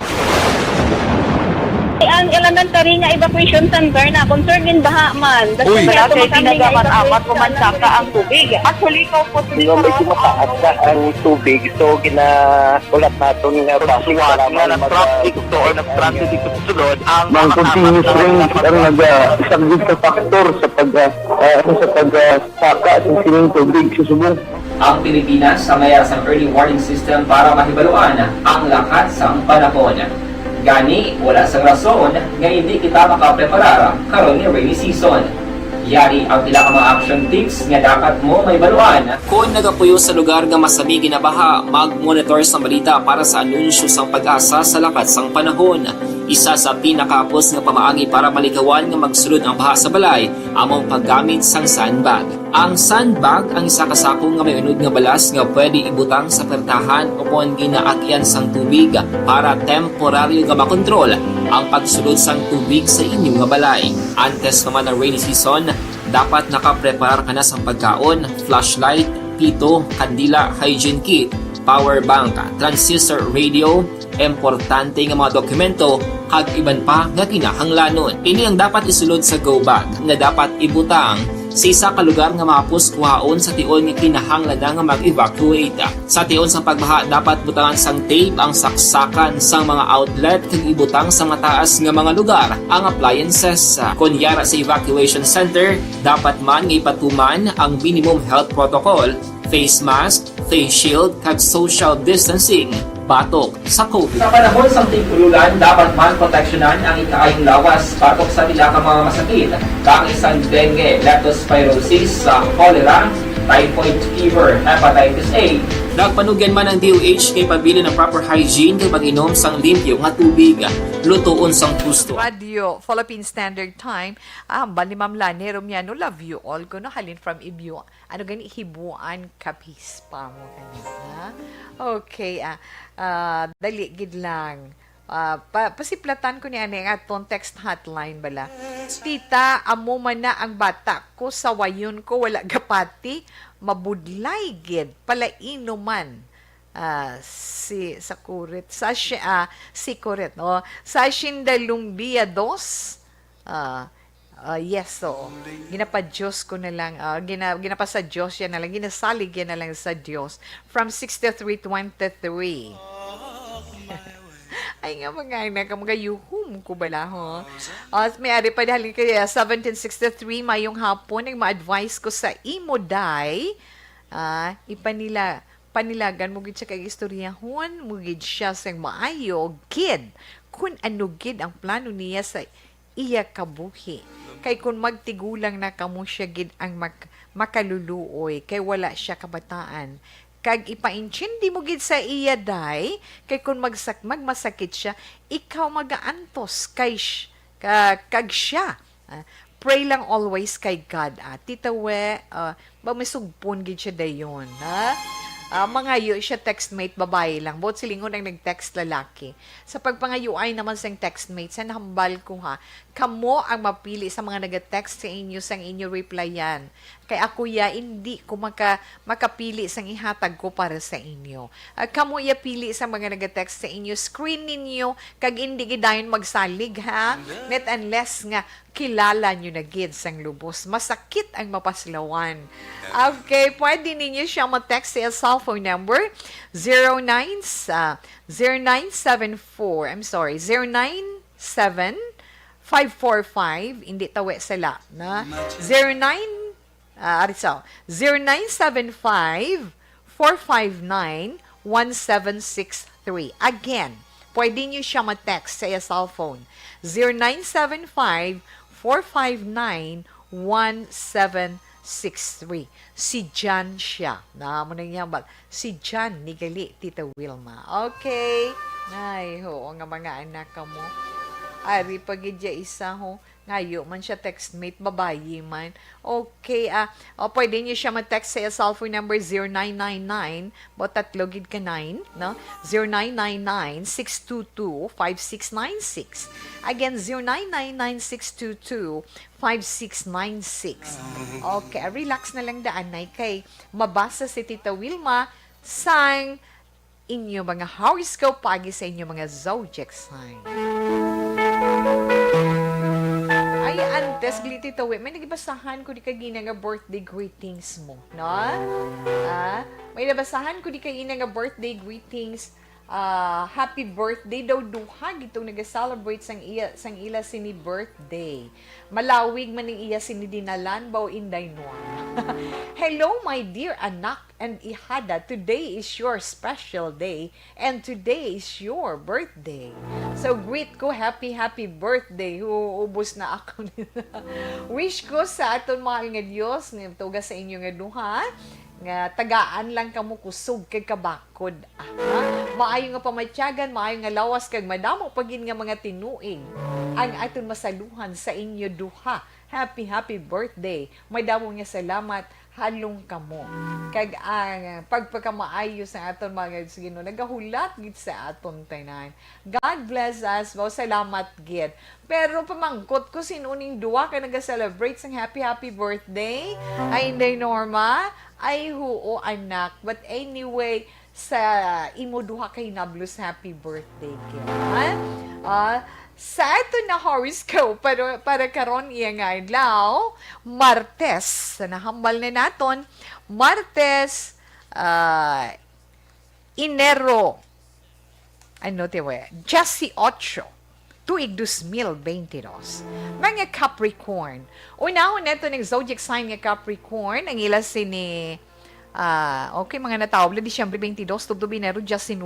Ang elementary nga evacuation center na concerned baha man. Uy! Kasi tinagamat-amat pumansaka ang tubig. Actually, ikaw po medyo mataas na ang tubig. So, ulat natin nga pasiwala nga ng traffic or nag-transit dito sa sulod. Ang continuous rain ang nag-isang factor sa pagsaka at sining tubig sa subong. Ang Pilipinas sa mayroon ng early warning system para mahibaluan ang lakas ng panahon. Gani, wala sang rason nga hindi kita makapreparara karon ni rainy season. Yari ang pila ka mga action tips nga dapat mo may baluan. Kung nagapuyo sa lugar nga masabi ginabaha, mag-monitor sa balita para sa anunsyo sang pag-asa sa lakas sang panahon. Isa sa pinakapos nga pamaagi para malikawan nga magsulod ang baha sa balay, among paggamit sang sandbag. Ang sandbag ang isa kasakong nga may unod nga balas nga pwede ibutang sa pertahan o kung ginaakyan sang tubig para temporaryo nga makontrol ang pagsulod sang tubig sa inyong nga balay. Antes naman ng rainy season, dapat nakapreparar ka na sang pagkaon, flashlight, pito, kandila, hygiene kit, power bank, transistor radio, importante nga mga dokumento kag iban pa nga kinahanglanon. Ini ang dapat isulod sa go bag nga dapat ibutang sa isa ka lugar nga mapus kuhaon sa tion nga kinahanglan nga mag-evacuate. Sa tion sa pagbaha dapat butangan sang tape ang saksakan sang mga outlet kag ibutang sa mataas nga mga lugar ang appliances. Kunyara sa evacuation center, dapat man nga ipatuman ang minimum health protocol, face mask, face shield kag social distancing batok sa COVID. Sa panahon sa tigululan, dapat man proteksyonan ang ikaayong lawas batok sa pila ka mga masakit. Kang isang dengue, leptospirosis, cholera, typhoid fever, hepatitis A. Nagpanugyan man ang DOH kay pabili ng proper hygiene kay pag-inom sang limpyo nga tubig. Lutuon sang gusto. Radio, Philippine Standard Time. Bali Ma'am Lani Romiano, love you all. Kuno halin from Ibyo. Ano gani, Hibuan Kapis pa mo kanina. Okay, dali gid lang. Pasiplatan ko ni ani nga atong text hotline bala. Tita, amo man na ang bata ko sa wayon ko wala gapati, mabudlay gid palaino man. Si Kuret si Kuret no sa Shindalumbia 2 yes so ginapa Diyos ko na lang ginapa sa Diyos yan na lang ginasalig yan na lang sa Diyos from 6323 ay nga mga ina ka mga yuhum ko bala ho may ari pa dahil kaya 1763 mayong hapon ang ma-advise ko sa imo day panilagan mo gid siya kay istoryahon mo gid siya sang maayo kid kun ano gid ang plano niya sa iya kabuhi kay kun magtigulang na kamo siya gid ang makaluluoy kay wala siya kabataan kag ipaintindi mo gid sa iya day kay kun magmasakit siya ikaw magaantos kay kag siya pray lang always kay God Tita We misugpon gid siya dayon mangayo siya textmate babae lang. Bot silingon ang nag-text lalaki. Sa pagpangayo ay naman sang textmate, sa nahambal ko kamo ang mapili sa mga nag-text sa inyo sang inyo replyan. Kay ako hindi ko makapili sang ihatag ko para sa inyo. Kamo pili sa mga nag-text sa inyo, screen ninyo, kag hindi gidayon magsalig net unless nga kilala nyo na gid sang lubos. Masakit ang mapaslawan. Okay, pwede ninyo siya ma-text sa cellphone number 097-545, hindi tawi sala na 0975-459-1763. Again, pwede nyo siya ma-text sa cellphone 0975-459-1763. 0917-629-6363. Si Jan siya. Na mo nang yambal. Si Jan ni gali, Tita Wilma. Okay. Ay, ho, nga mga anak ka mo. Ari, pagidya isa ho. Ngayo man siya textmate, babayi man. Okay, pwede niyo siya mag-text sa cellphone number 0999, tatlo gid ka 9, no? 0999-622-5696. Again, 0999-622-5696. Okay, relax na lang daanay kay mabasa si Tita Wilma sang inyo mga horoscope pagi sa inyo mga zodiac sign. Ay, antes, gliti to, may nagibasahan ko di kagina nga birthday greetings mo, no? May nabasahan ko di kagina nga birthday greetings. Happy birthday daw duha gitong nag-celebrate sang ila sini birthday. Malawig man ning iya sini dinalan baw inday norm. Hello my dear anak and ihada, today is your special day and today is your birthday. So greet ko happy birthday. Ubos na ako. Wish ko sa aton mga nga Dios nga tuga sa inyo nga duha nga tagaan lang kamo kusog kay kabakod. Maayo nga pamatyagan, maayo nga lawas kag madamo pagin nga mga tinuing ang aton masaluhan sa inyo duha. Happy birthday. May damo nga salamat halong kamo. Kag ang pagpagkamaayo sa aton mga Ginoo nagahulat gid sa aton tanan. God bless us. Wow, salamat gid. Pero pamangkot ko sinuning duwa kay naga-celebrate sang happy birthday. Ay inday Norma. Ay, huo, anak. But anyway, sa imo duha kay nablos happy birthday, kaya. Sa ito na horoscope, para karon iya nga adlaw, Martes, na nahambal na naton, Martes, Enero, 18, tuig 2022. Mga Capricorn. Unahon neto ng zodiac sign nga Capricorn, ang ila sini okay, mga natawag na Disyembre 22, tubto Enero 19.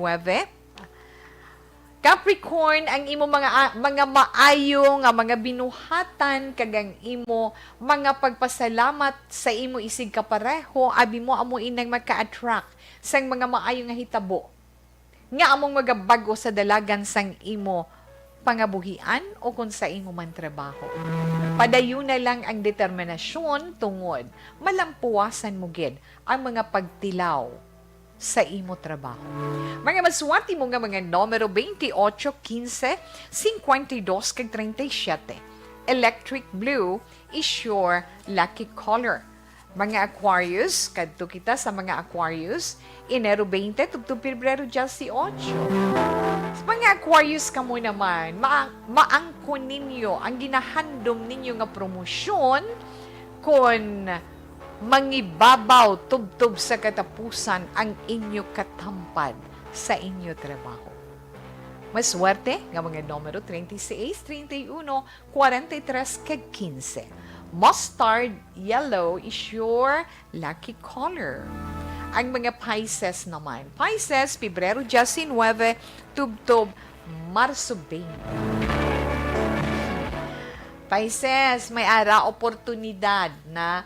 Capricorn, ang imo mga maayo nga mga binuhatan kagang imo mga pagpasalamat sa imo isig kapareho, abi mo amo inang maka-attract sang mga maayo nga hitabo. Nga among magabago sa dalagan sang imo pangabuhian o kung sa imo man trabaho. Padayon na lang ang determinasyon tungod malampuasan mo gid ang mga pagtilaw sa imo trabaho. Mga maswati mo nga mga numero 28, 15, 52, kag 37. Electric blue is your lucky color. Mga Aquarius, kadto kita sa mga Aquarius, Enero 20, tugtog Pebrero 18. Sa mga Aquarius ka mo naman, maangkon ninyo ang ginahandom ninyo nga promosyon kung mangibabaw tubtob sa katapusan ang inyo katampad sa inyo trabaho. Maswerte nga mga numero 36, 31, 43, kag 15. Mustard yellow is your lucky color. Ang mga Pisces naman. Pisces, Pebrero 19, tubtob Marso 20. Pisces, may ara oportunidad nga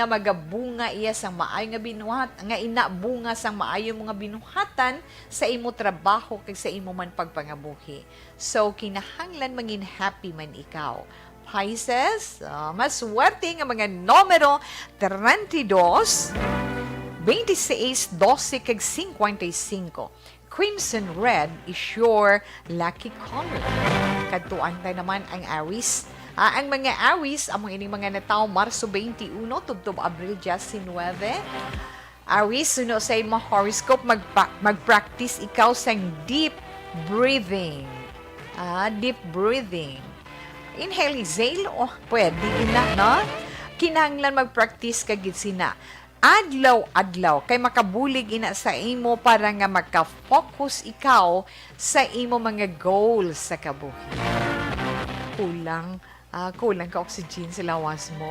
magabunga iya sang maayo nga binuhat, nga inabunga sang maayo mga binuhatan sa imo trabaho kag sa imo man pagpangabuhi. So kinahanglan maging happy man ikaw. Pisces, maswerte nga mga numero 32, 26, 12, kag 55. Crimson red is your lucky color. Kadtuan tayo naman ang Aries. Ang mga Aries, among ining mga nataw Marso 21, tubtob Abril 19. Aries, suno sa imo horoscope, mag-practice ikaw sang deep breathing. Deep breathing. Inhale, exhale, pwede na, no? Kinahanglan mag-practice kagid sina. Adlaw-adlaw, kay makabulig ina sa imo para nga maka-focus ikaw sa imo mga goals sa kabuhi. Kulang ka oxygen sa lawas mo.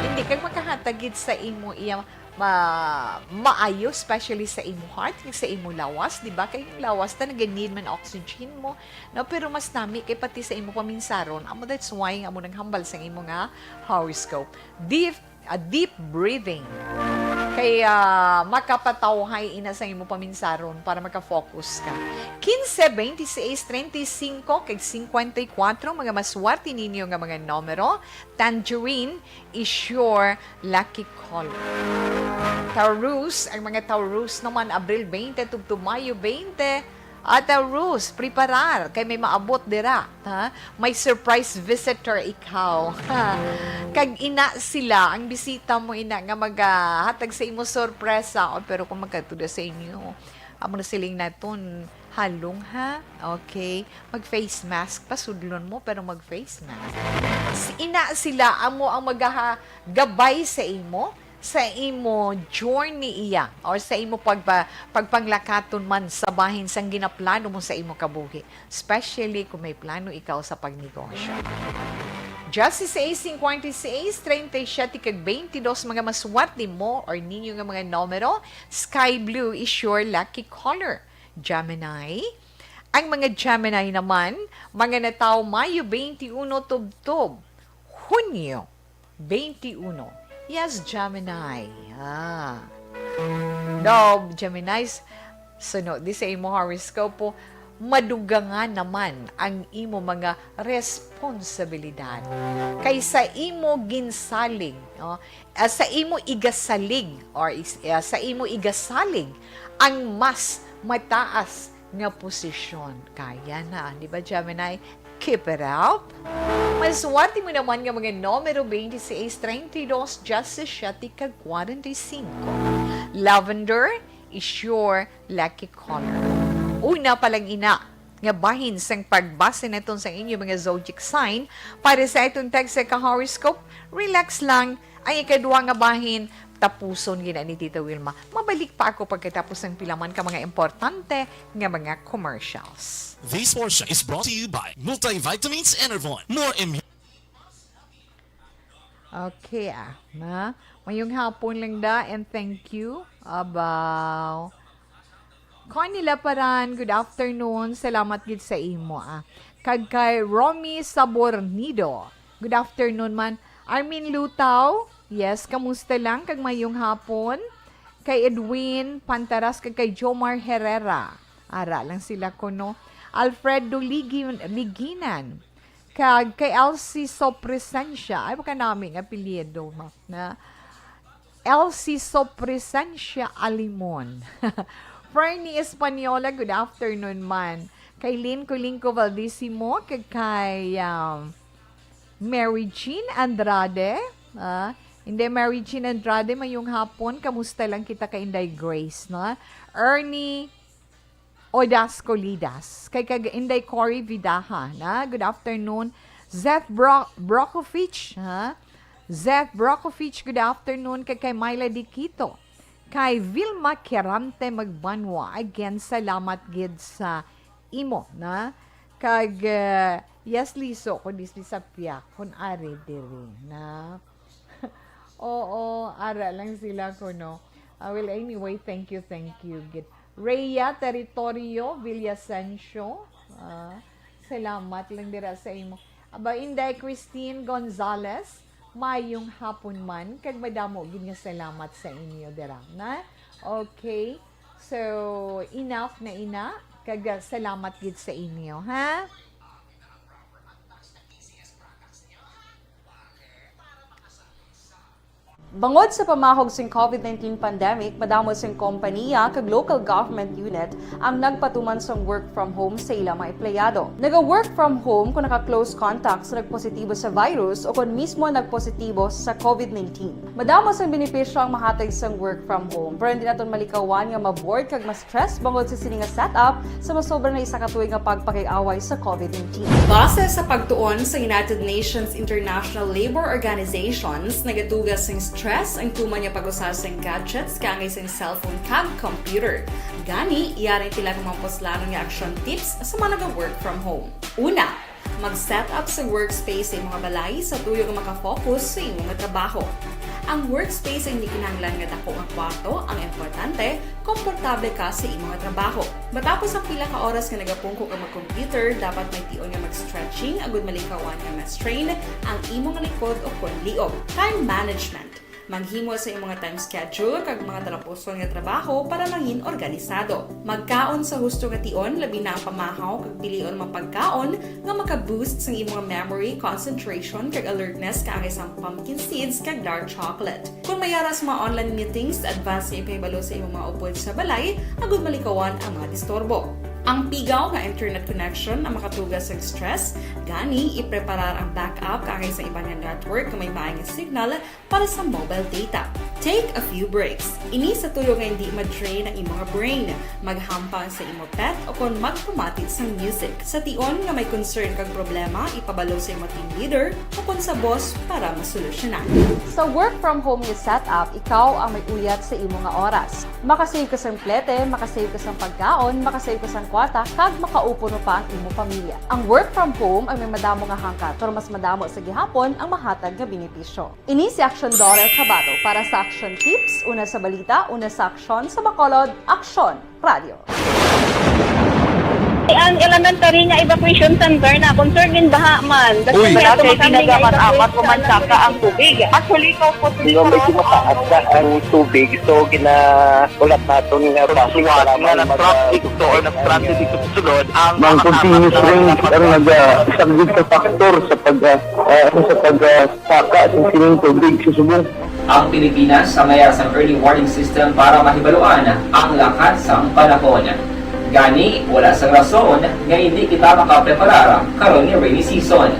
Hindi kag makahatagid sa imo iya maayo, especially sa imo heart, sa imo lawas, di ba? Kay yung lawas na nag-need man oxygen mo, no? Pero mas nami kay pati sa imo paminsaron, amo that's why amo naghambal sa imo nga horoscope. deep breathing. Kaya makapatawhay ina sa imo paminsaron para makafocus ka. 15, 26, 35, kag 54, mga maswerte ninyo nga mga numero. Tangerine is your lucky color. Taurus, ang mga Taurus naman, Abril 20 to Mayo 20, Taurus, preparar, kay may maabot dira, ha? May surprise visitor ikaw. Ha? Kag ina sila, ang bisita mo ina nga maghatag sa imo sorpresa, pero kung magkatuda sa inyo, amo na siling naton halong ha, okay? Mag-face mask, pasudlon mo, pero mag-face mask. Ina sila, amo ang maggabay sa imo journey iya or sa imo pagpanglakaton man sa bahin sang ginaplano mo sa imo kabuhi, especially kung may plano ikaw sa pagnegosyo. Justice A 56, 37 kag 22 mga maswerte mo or ninyo nga mga numero. Sky blue is your lucky color. Gemini, ang mga Gemini naman, mga nataw Mayo 21 tubtob, Hunyo 21. Yes, Gemini. No, Geminis, sunod, di sa imo horoscope po, madugangan naman ang imo mga responsibilidad. Kaysa imo ginsalig, sa imo igasalig, or sa imo igasalig, ang mas mataas nga posisyon. Kaya na, di ba, Gemini? Keep it up. Maswerte mo naman nga mga numero 26, 32, Justice 7, kag 45. Lavender is your lucky color. Una palang ina, nga bahin sang pagbasa na itong sa inyo mga zodiac sign, para sa itong text sa ka-horoscope, relax lang, ang ikadwa nga bahin, tapuson gina ni Tita Wilma. Mabalik pa ako pagkatapos ng pilaman ka mga importante nga mga commercials. This portion is brought to you by Multivitamins Enervon. More immune. Okay, mayong hapon lang da, and thank you. Abaw. Nila paran, good afternoon. Salamat gid sa imo, Kag kay Romy Sabornido. Good afternoon man. Armin Lutaw. Yes, kamusta lang? Kag mayong hapon. Kay Edwin Pantaras, kag kay Jomar Herrera. Ara lang sila ko, no? Alfredo Liginan. Kag kay Elsie Sopresencia. Ay, baka namin apelyido, na Elsie Sopresencia Alimon. Fernie Espaniola, good afternoon man. Kay Linko Valdisimo, kay Mary Jean Andrade. Hindi, Mary Jean Andrade, mayong hapon. Kamusta lang kita kay Inday Grace, no? Ernie Odasco Lidas. Kay Inday Cory Vidaha, na? Good afternoon. Zeth Brokovich, Zeth Brokovich, good afternoon. Kay Myla Diquito. Kay Vilma Kerante Magbanwa. Again, salamat gid sa imo, na? Kag, yes, Liso, kung sa piyak, kung ari diri, na? Oo, ara lang sila ko, no? Well, anyway, thank you, gid. Rhea Territorio Villasencio, salamat lang dira sa imo. Aba, Inday Christine Gonzalez, mayong hapon man, kag madamo gid nga salamat sa inyo dira, na? Okay, so enough na ina, kag salamat gid sa inyo, ha? Bangod sa pamahog sing COVID-19 pandemic, madamo sing kompanya kag local government unit ang nagpatuman sang work from home sa ilang mga empleyado. Naga-work from home kung naka-close contact sa nagpositibo sa virus o kung mismo nagpositibo sa COVID-19. Madamo sang benepisyo ang mahatag sang work from home, pero hindi naton malikawan nga ma-bored kag ma-stress bangod sa sini nga setup sa masobra na isa ka tuig nga pagpakiaway sa COVID-19. Base sa pagtuon sa United Nations International Labour Organizations, nagatugas sing stress ang tuman niya pag-usar sa gadgets kangay sa cellphone kag computer. Gani, iyarin tila kumampos nga action tips sa mga nag-work from home. Una, mag-set up sa workspace sa mga balay sa tuyo nga makafocus sa imong trabaho. Ang workspace ay hindi kinahanglan nga dako nga kwarto, ang importante, komportable ka sa imong trabaho. Matapos ang pila ka oras nga nagapungko ka mag-computer, dapat may tion nga mag-stretching agud malikawan nga ma-strain ang imong likod o kon liog. Time management. Manghimo sa imong mga time schedule kag mga talapuson nga trabaho para mangin organisado. Magkaon sa husto nga tion, labi na ang pamahaw kag pilion mapagkaon nga maka-boost sa imong memory, concentration kag alertness kaangay sa pumpkin seeds kag dark chocolate. Kung mayaras mga online meetings, advance sa ipahibalo sa imong mga upod sa balay, agud malikawan ang mga disturbo. Ang pigaw nga internet connection ang makatugas sa stress, gani ipreparar ang backup kaangay sa ibang nga network kung may maayong signal para sa mobile data. Take a few breaks. Ini sa tuyo nga hindi ma-drain ang imong brain, maghampang sa imong pet o kung magpumatit sa music. Sa tion nga may concern kag problema, ipabalo sa imong team leader o kung sa boss para masolusyonan. Sa work from home nga setup, ikaw ang may uyat sa imong nga oras. Makasave ka sa plete, makasave ka sa pagkaon, makasave ka sa kwata, kag makaupo no pa ang imong pamilya. Ang work from home ay may madamo nga hangkat, pero mas madamo sa gihapon ang mahatag nga benepisyo. Ini si Action Dorel Cabato para sa Action Tips, una sa balita, una sa aksyon sa Bacolod, Action Radio. Ang elementary nga evacuation center na concern din baha man. Uy! Kasi ginagaman apat pumansaka ang tubig. Actually, ikaw po medyo mataas na ang tubig. So, ulat natin nga pasiwala nga ng traffic or nag-transit dito sa sulod. Ang continuous rain ang nag-subject sa factor sa pagsaka at sining tubig sa subong. Ang Pilipinas sa mayas ang early warning system para mahibaluan ang lakas ng panahon. Gani, wala sang rason nga hindi kita makapreparara karon ni rainy season.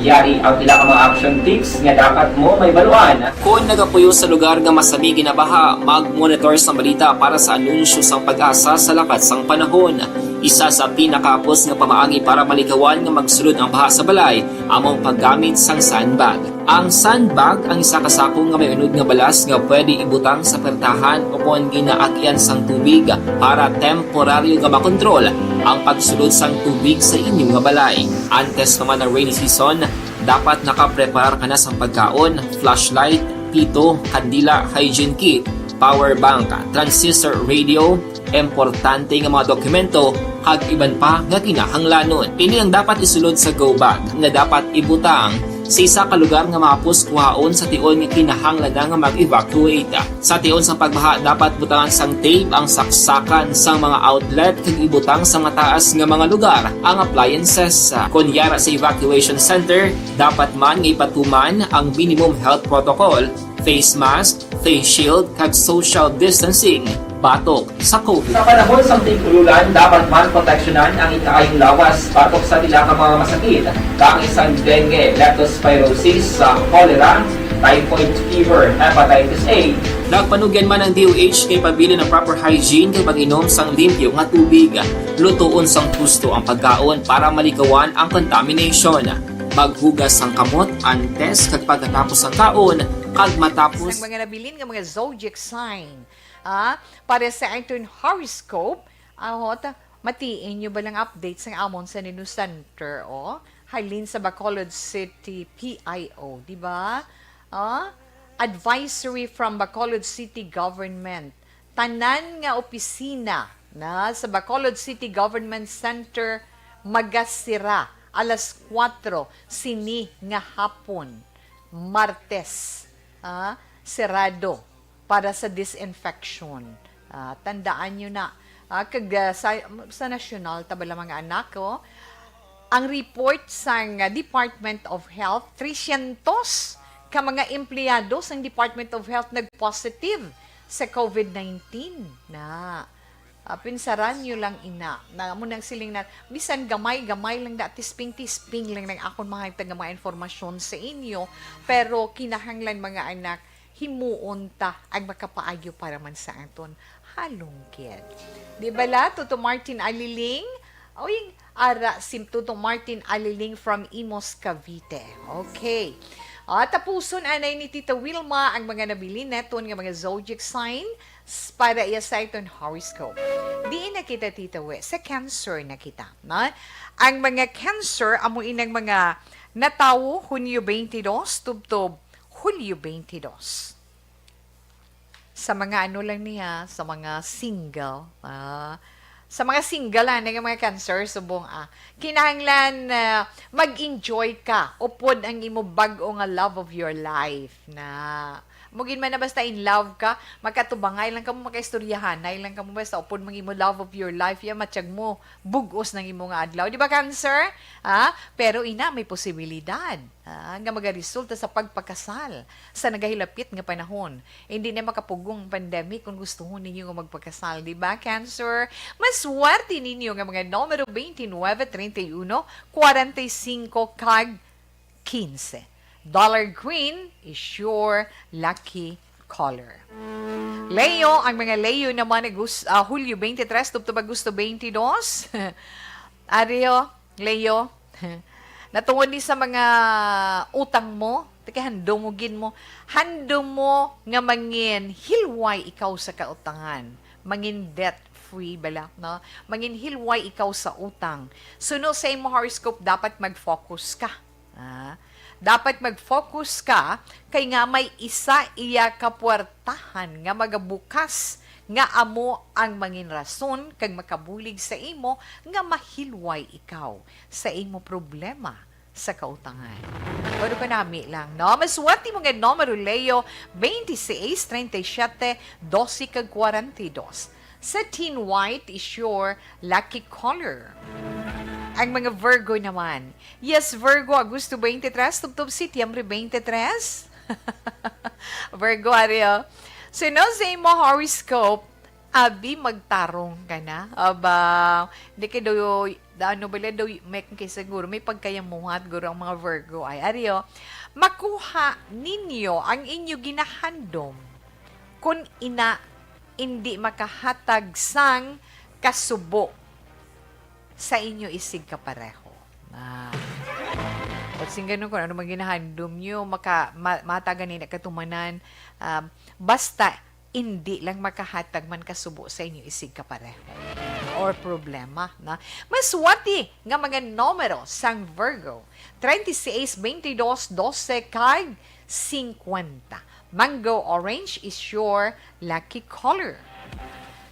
Yari ang pila ka mga action tips nga dapat mo may baluan. Kung nagapuyo sa lugar nga masabi ginabaha, mag-monitor sa balita para sa anunsyo sang pag-asa sa lakas sang panahon. Isa sa pinakapos nga pamaagi para malikawan nga magsulod ang baha sa balay, among paggamit sang sandbag. Ang sandbag ang isa kasakong nga may unod nga balas nga pwede ibutang sa pertahan o kung ginaagyan sang tubig para temporaryo nga makontrol ang pagsulod sang tubig sa inyong nga balay. Antes naman ng rainy season, dapat nakapreparar ka na sang pagkaon, flashlight, pito, kandila, hygiene kit, power bank, transistor radio, importante nga mga dokumento kag iban pa nga kinahanglanon. Ini ang dapat isulod sa go bag nga dapat ibutang sa isa ka lugar nga mapos kuhaon sa tion nga kinahanglan nga mag-evacuate. Sa tion sa pagbaha dapat butangan sang tape ang saksakan sang mga outlet kag ibutang sa mataas nga mga lugar ang appliances. Kunyara sa evacuation center, dapat man nga ipatuman ang minimum health protocol, face mask, face shield kag social distancing batok sa COVID. Sa panahon sa tigululan, dapat man proteksyonan ang ikaayong lawas batok sa tila ka mga masakit. Kang isang dengue, leptospirosis, cholera, typhoid fever, hepatitis A. Nagpanugyan man ang DOH kay pabili ng proper hygiene kay pag-inom sang limpyo nga tubig. Lutuon sang gusto ang pagkaon para malikawan ang contamination. Maghugas sang kamot antes kag pagkatapos ang kaon kag matapos sa mga nabilin nga mga zodiac sign. Para sa ating horoscope, matiin nyo ba lang update sa amon sa Nino Center, halin sa Bacolod City PIO, di ba? Advisory from Bacolod City Government. Tanan nga opisina na sa Bacolod City Government Center magasira alas 4 sini nga hapon, Martes, serado para sa disinfection. Tandaan nyo na. Sa national, tabala mga anak, ang report sa Department of Health, 300 ka mga empleyado sa Department of Health nag-positive sa COVID-19 na. Pinsaran nyo lang ina. Na mo nang siling na, bisan gamay-gamay lang da, tisping-tisping lang ng akong mga mga informasyon sa inyo, pero kinahanglan mga anak, himuon ta ang makapaayo para man sa aton halungkit. Di ba la, Tuto Martin Aliling? Oy, si Tuto Martin Aliling from Imos, Cavite. Okay. Tapuson anay ni Tita Wilma ang mga nabili neton nga mga zodiac sign para iya sa iton horoscope. Di na kita, Tita We, sa Cancer na kita. Na? Ang mga Cancer, amo inang mga natawo Hunyo 22, tubtob Hulyo 22. Sa mga ano lang niya, sa mga single, sa mga single ng mga Cancer, subong kinahanglan mag-enjoy ka, upod ang imo bag-o nga love of your life na Mugin man na basta in love ka, magkatubangay lang ka mo, makaistoryahanay lang ka mo basta upon mga imo love of your life, ya matiyag mo, bugos ng imo nga adlaw. Di ba, Cancer? Pero ina, may posibilidad nga magaresulta sa pagpakasal sa nagahilapit nga panahon. Hindi na makapugong pandemic kung gusto ho ninyo nga magpakasal. Di ba, Cancer? Maswerte ninyo nga mga numero 29, 31, 45, kag 15. Dollar green is your lucky color. Leo, ang mga Leo naman Hulyo 23, tubtub Agosto 22. Ario, Leo, natungod ni sa mga utang mo, handumugin mo, handum mo nga mangin hilway ikaw sa kautangan. Mangin debt-free bala, no? Mangin hilway ikaw sa utang. Suno sa imo horoscope, dapat mag-focus ka. Dapat mag-focus ka kay nga may isa iya kapuertahan nga magabukas nga amo ang mangin rason kag makabulig sa imo nga mahilway ikaw sa imo problema sa kautangan. Pero kanami lang, no? Maswerte mo nga numero Leo 26, 37, 12 kag 42. Satin white is your lucky color. Ang mga Virgo naman. Yes, Virgo, Agosto 23, tubtub Setyembre 23. Virgo, Ario. So, no, sa imo horoscope, abi magtarong ka na. Aba, hindi ka daw, may siguro, may pagkayamuhat, guro ang mga Virgo ay. Ario, makuha ninyo ang inyo ginahandom kung hindi makahatag sang kasubo sa inyo isig kapareho. Pag ganun kung ano maginahandom nyo, mataganin na katumanan, basta hindi lang makahatag man kasubo sa inyo isig kapareho. Or problema. Na. Maswati nga mga numero sang Virgo. 36, 22, 12, kag 50. Mango orange is your lucky color.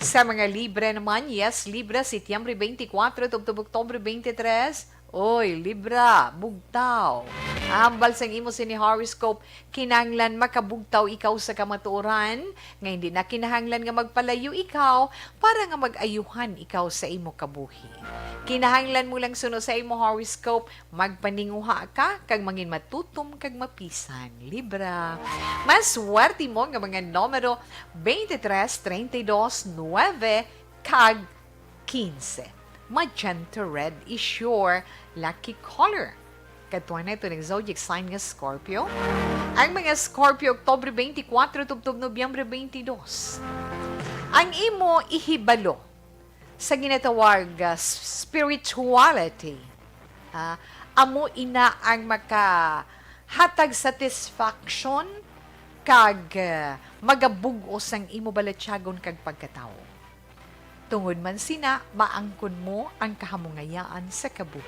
Sa mga Libra naman, yes, Libra, Setyembre 24, tubtub Oktubre 23. Oy, Libra, bugtaw. Ambal sang imo sini horoscope, kinahanglan makabugtaw ikaw sa kamatuoran, nga hindi na kinahanglan nga magpalayo ikaw para nga mag-ayuhan ikaw sa imo kabuhi. Kinahanglan mo lang sunod sa imo horoscope, magpaninguha ka kag mangin matutom kag mapisan. Libra. Maswerte mo nga mga numero 23, 32, 9 kag 15. Magenta red is your lucky color. Katuan na ito ng zodiac sign nga Scorpio. Ang mga Scorpio, Oktubre 24, tubtub Nobyembre 22. Ang imo ihibalo sa ginatawag spirituality. Amo ina ang makahatag satisfaction kag magabugos ang imo balatyagon kag pagkatao. Tungod man sina, maangkon mo ang kahamungayaan sa kabuhi.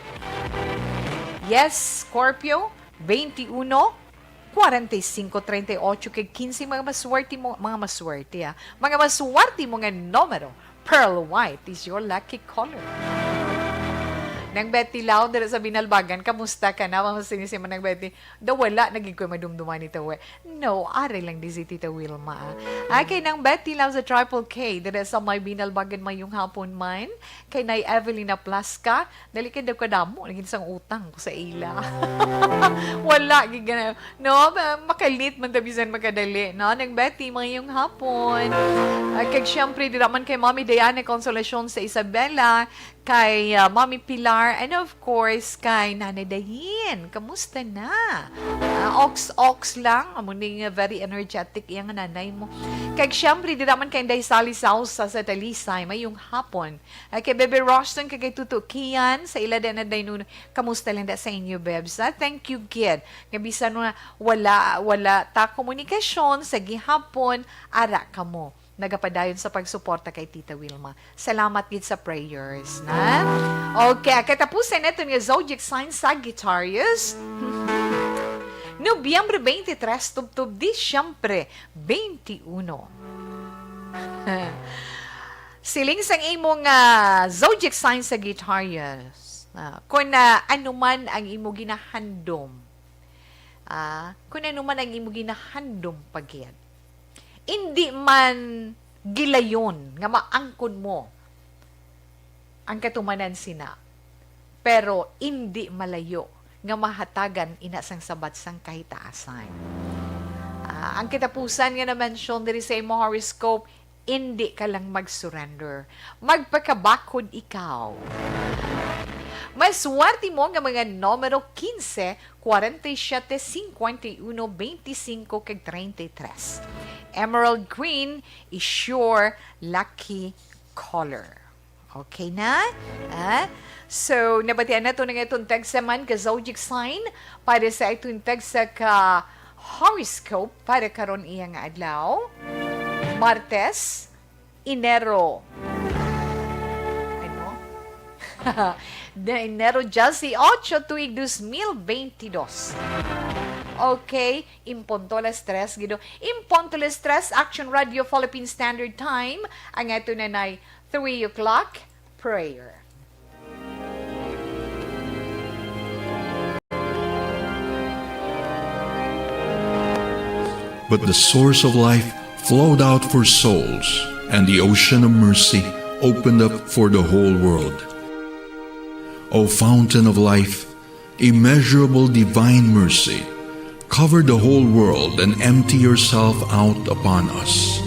Yes, Scorpio, 21, 45, 38, kag 15, mga maswerte mo, mga maswerte mo nga numero. Pearl white is your lucky color. Nang Betty Lau, dara sa Binalbagan, kamusta ka na? Mga sinisima ng Betty, daw wala, naging ko madumduman ni Tawe. No, ari lang di si Tita Wilma. Kay nang Betty Lau sa Triple K, dara sa may Binalbagan mayong hapon man, kay na Evelina Plaska, dalikid daw kadamo, naging isang utang ko sa ila. Wala, gigana. No, makalit man tabisan makadali. No, nang Betty mayong hapon. Kag syempre, di naman kay Mami Diana Consolacion sa Isabela, kay Mami Pilar, and of course, kay Nanay Dahin. Kamusta na? Ox lang. Amuning very energetic yung nanay mo. Kay syempre, di naman kay Day Sally Sausa sa Talisay, mayong hapon. Kay Bebe Roston, kay Tuto Kian, sa Ilada na Daynuno. Kamusta lang da sa inyo, Bebs? Thank you, kid. Ngabisan mo na wala ta komunikasyon sa gihapon, ara ka mo. Nagapadayon sa pagsuporta kay Tita Wilma. Salamat gid sa prayers, na? Okay, katapusan natin yung zodiac sign Sagittarius. Nobyembre 23, tubtub Disyembre 21. Siling sang imong zodiac sign Sagittarius. Kung anuman ang imo ginahandom, kung anuman ang imo ginahandom pagyan, Hindi man gilayon nga maangkon mo ang katumanan sina. Pero hindi malayo nga mahatagan inasang sabat sang kahitaasan. Ang kitapusan nga na-mention diri sa imo horoscope, hindi ka lang mag-surrender. Magpakabakod ikaw. Mas swerte mo nga mga numero 15, 47, 51, 25, kag 33. Emerald green is your lucky color. Okay na? So, nabatian na ito ng itong tagsaman ka zodiac sign para sa itong tagsa ka horoscope para karon iyang adlaw. Martes, Enero. Ano? De Enero 18 tuig 2022. Okay, impunto las 3, gido. Impunto las 3, Action Radio Philippine Standard Time. Ang ito na 3 o'clock, prayer. But the source of life flowed out for souls, and the ocean of mercy opened up for the whole world. O fountain of life, immeasurable divine mercy, cover the whole world and empty yourself out upon us.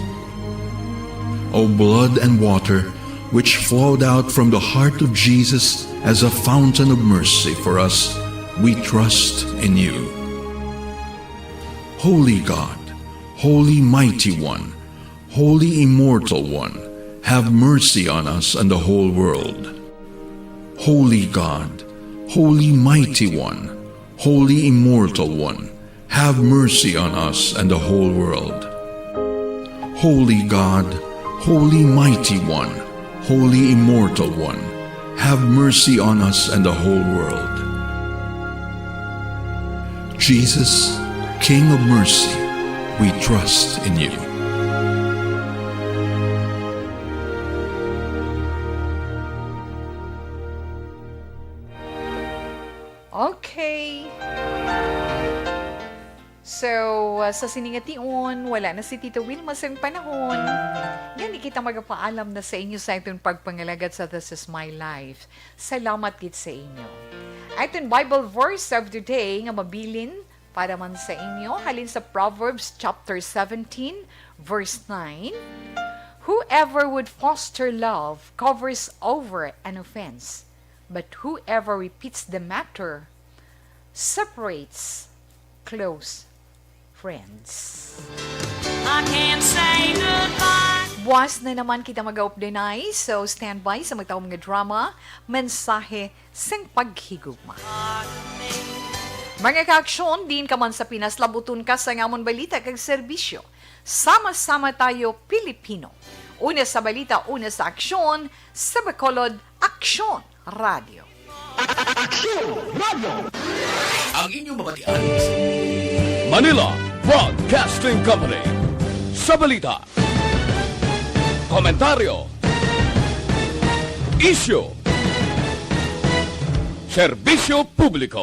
O blood and water, which flowed out from the heart of Jesus as a fountain of mercy for us, we trust in you. Holy God, Holy Mighty One, Holy Immortal One, have mercy on us and the whole world. Holy God, Holy Mighty One, Holy Immortal One, have mercy on us and the whole world. Holy God, Holy Mighty One, Holy Immortal One, have mercy on us and the whole world. Jesus, King of mercy, we trust in you. Okay. So, sa siningation, wala na si Tito Wilma sa panahon. Yan, kita magpaalam na sa inyo sa itong pagpangalagat sa This Is My Life. Salamat kit sa inyo. Itong Bible verse of the day nga mabilin para man sa inyo, halin sa Proverbs chapter 17, verse 9. Whoever would foster love covers over an offense, but whoever repeats the matter separates close friends. I can't say goodbye. Buwas na naman kita mag-updenay, so stand by sa magtawag mga drama, mensahe sang paghigugma. Mga kaaksyon, din ka man sa Pinas, labuton ka sa ngamon balita kag serbisyo. Sama-sama tayo, Pilipino. Una sa balita, una sa aksyon, sa Bacolod, Aksyon Radio. Aksyon Radio! Ang inyong mabatian. Manila Broadcasting Company. Sa balita, komentaryo, isyu, serbisyo publiko.